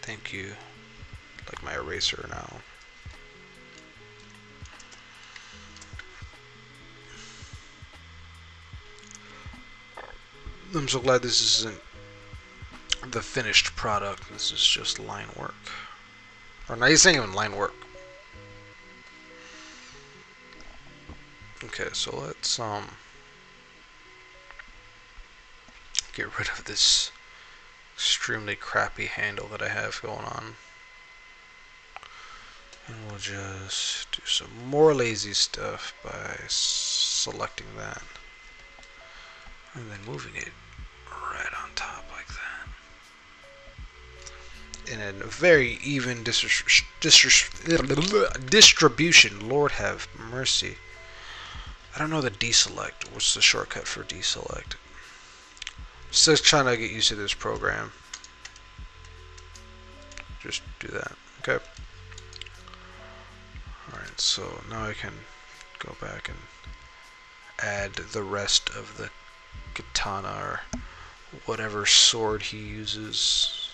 thank you. Like my eraser now. I'm so glad this isn't the finished product. This is just line work. Or not even line work. Okay, so let's get rid of this extremely crappy handle that I have going on. And we'll just do some more lazy stuff by selecting that. And then moving it right on top like that. In a very even distribution. Lord have mercy. I don't know the deselect. What's the shortcut for deselect? Just trying to get used to this program. Just do that. Okay. Alright, so now I can go back and add the rest of the katana or whatever sword he uses.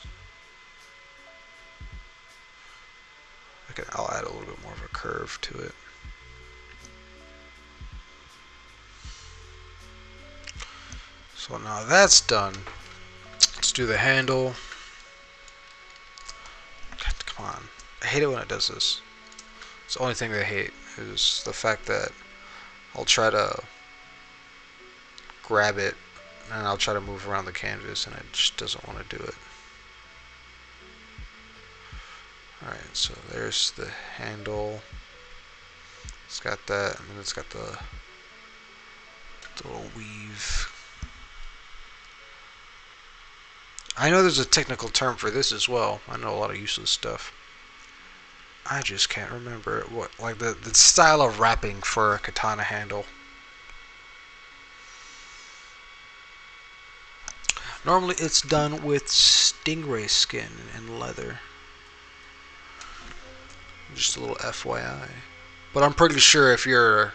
I'll add a little bit more of a curve to it. So now that's done. Let's do the handle. God, come on. I hate it when it does this. It's the only thing I hate is the fact that I'll try to grab it and I'll try to move around the canvas and it just doesn't want to do it. Alright, so there's the handle. It's got that, and then it's got the little weave. I know there's a technical term for this as well. I know a lot of useless stuff. I just can't remember it. What, like the style of wrapping for a katana handle. Normally it's done with stingray skin and leather. Just a little FYI. But I'm pretty sure if you're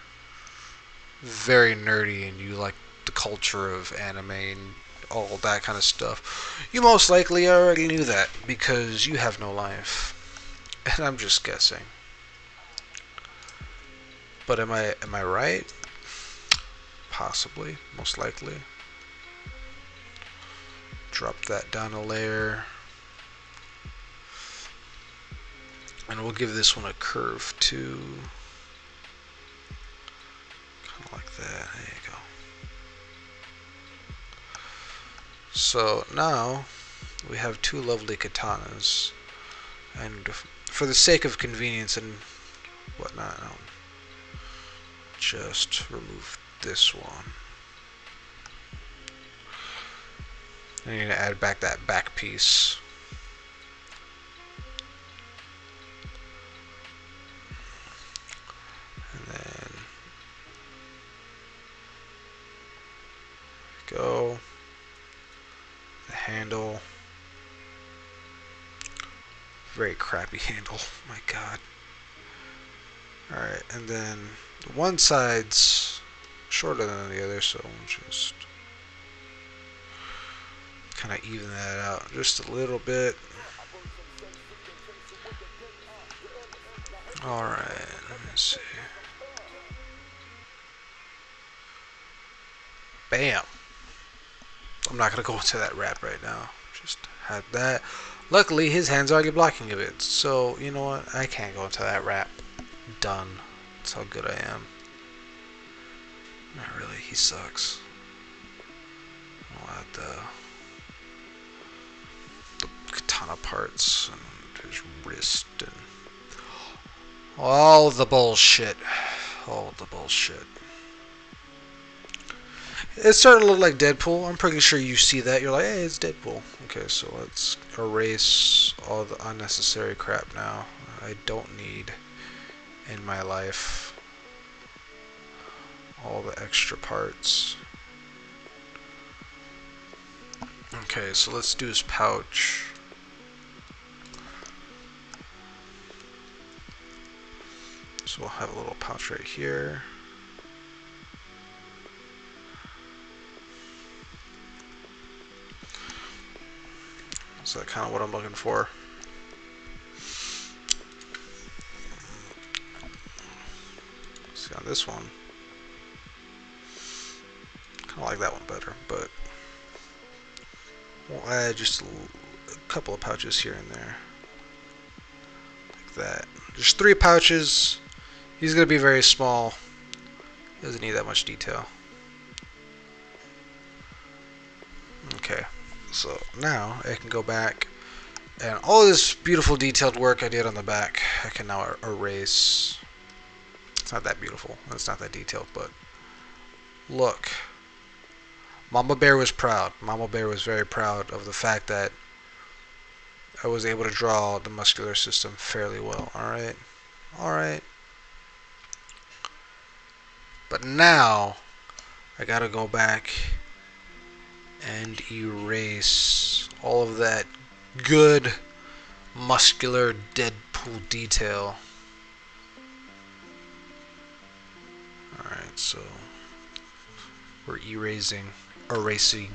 very nerdy and you like the culture of anime and all that kind of stuff, you most likely already knew that because you have no life. And I'm just guessing. But am I right? Possibly, most likely. Drop that down a layer. And we'll give this one a curve too. Kind of like that. There you go. So now we have two lovely katanas. And for the sake of convenience and whatnot, I'll just remove this one. I need to add back that back piece. And then go. The handle. Very crappy handle. My God. Alright, and then one side's shorter than the other, so we'll just kind of even that out just a little bit. Alright, let me see. Bam! I'm not going to go into that wrap right now. Just had that. Luckily, his hand's already blocking a bit, so you know what? I can't go into that wrap. Done. That's how good I am. Not really, he sucks. I'll add the katana parts and his wrist and all the bullshit. All the bullshit. It's starting to look like Deadpool. I'm pretty sure you see that. You're like, hey, it's Deadpool. Okay, so let's erase all the unnecessary crap now. I don't need in my life all the extra parts. Okay, so let's do his pouch. So we'll have a little pouch right here. So that's kind of what I'm looking for. See on this one, kind of like that one better, but we'll add just a couple of pouches here and there, like that. Just 3 pouches. He's gonna be very small. Doesn't need that much detail. Okay. So now I can go back and all this beautiful detailed work I did on the back I can now erase. It's not that beautiful, it's not that detailed, but look, Mama Bear was proud. Mama Bear was very proud of the fact that I was able to draw the muscular system fairly well. Alright. But now I gotta go back and erase all of that good muscular Deadpool detail. Alright, so we're erasing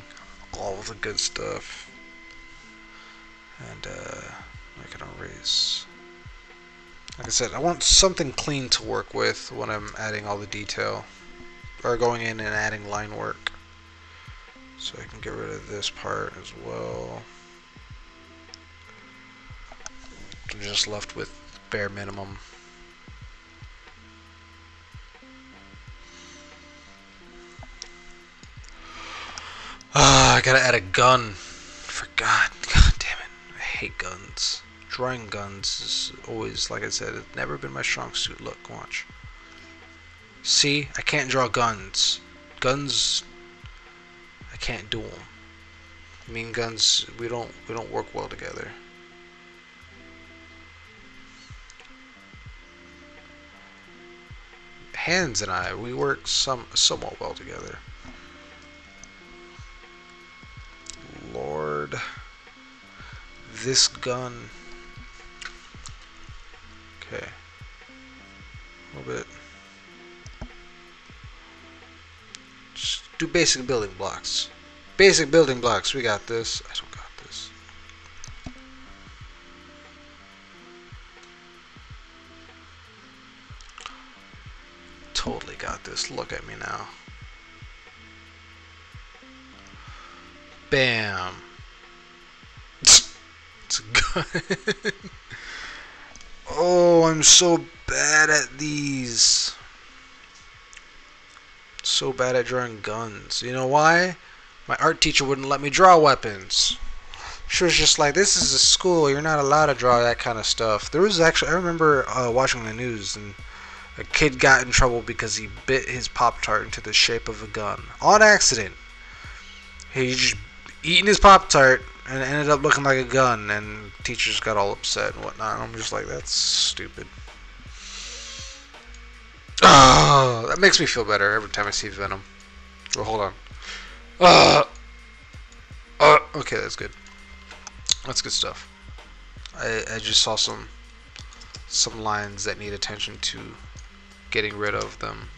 all of the good stuff. And I can erase. Like I said, I want something clean to work with when I'm adding all the detail. Or going in and adding line work. So I can get rid of this part as well. I'm just left with bare minimum. I gotta add a gun. Forgot. God damn it. I hate guns. Drawing guns is always, like I said, it's never been my strong suit. Look, watch. See? I can't draw guns. Guns, I can't do them. I mean, guns, we don't work well together. Hands and I, we work somewhat well together. Lord, this gun. Okay, a little bit. Just do basic building blocks. Basic building blocks. We got this. I don't got this. Totally got this. Look at me now. Bam. It's a gun. Oh, I'm so bad at these. So bad at drawing guns. You know why? My art teacher wouldn't let me draw weapons. She was just like, this is a school, you're not allowed to draw that kind of stuff. There was actually, I remember watching the news, and a kid got in trouble because he bit his Pop-Tart into the shape of a gun. On accident. He just eating his Pop-Tart, and it ended up looking like a gun, and teachers got all upset and whatnot. I'm just like, that's stupid. Oh, that makes me feel better every time I see Venom. Oh, hold on. Okay, that's good. That's good stuff. I just saw some lines that need attention to getting rid of them.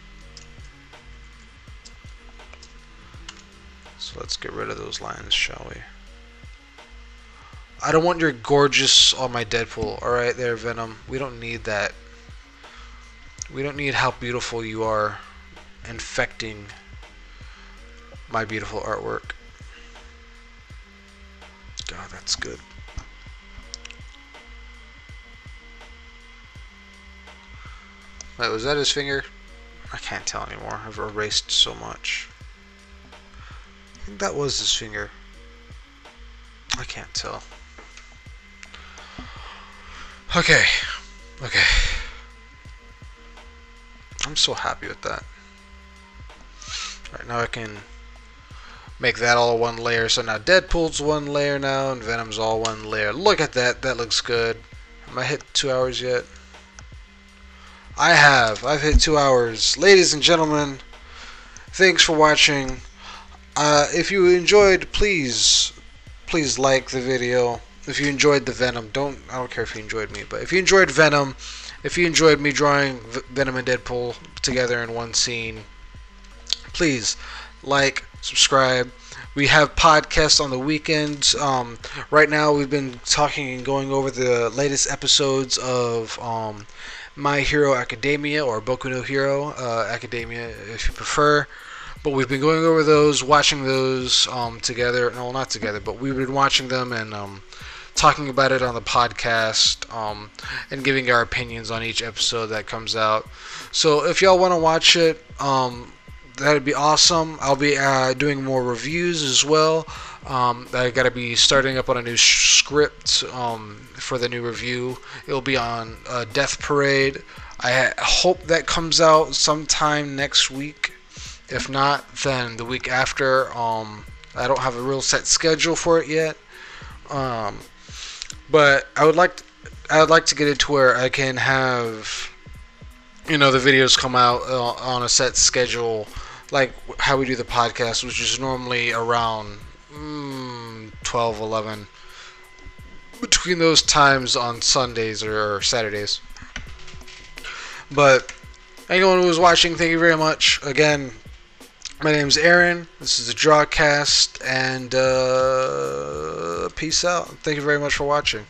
So let's get rid of those lines, shall we? I don't want your gorgeous on my Deadpool. Alright there, Venom. We don't need that. We don't need how beautiful you are infecting my beautiful artwork. God, that's good. Wait, was that his finger? I can't tell anymore. I've erased so much. I think that was his finger. I can't tell. Okay. Okay. I'm so happy with that. Alright, now I can make that all one layer. So now Deadpool's one layer now, and Venom's all one layer. Look at that. That looks good. Have I hit 2 hours yet? I have. I've hit 2 hours. Ladies and gentlemen, thanks for watching. If you enjoyed, please like the video. If you enjoyed the Venom, I don't care if you enjoyed me, but if you enjoyed Venom, if you enjoyed me drawing Venom and Deadpool together in one scene, please like, subscribe. We have podcasts on the weekends. Right now we've been talking and going over the latest episodes of My Hero Academia, or Boku no Hero Academia if you prefer. But we've been going over those, watching those together. No, not together, but we've been watching them and talking about it on the podcast, and giving our opinions on each episode that comes out. So if y'all want to watch it, that'd be awesome. I'll be doing more reviews as well. I gotta be starting up on a new script for the new review. It'll be on Death Parade. I hope that comes out sometime next week. If not, then the week after. I don't have a real set schedule for it yet. But I would like to get it to where I can have, the videos come out on a set schedule, like how we do the podcast, which is normally around 12, 11, between those times on Sundays or Saturdays. But anyone who was watching, thank you very much. Again, my name's Aaron. This is the Drawcast, and peace out. Thank you very much for watching.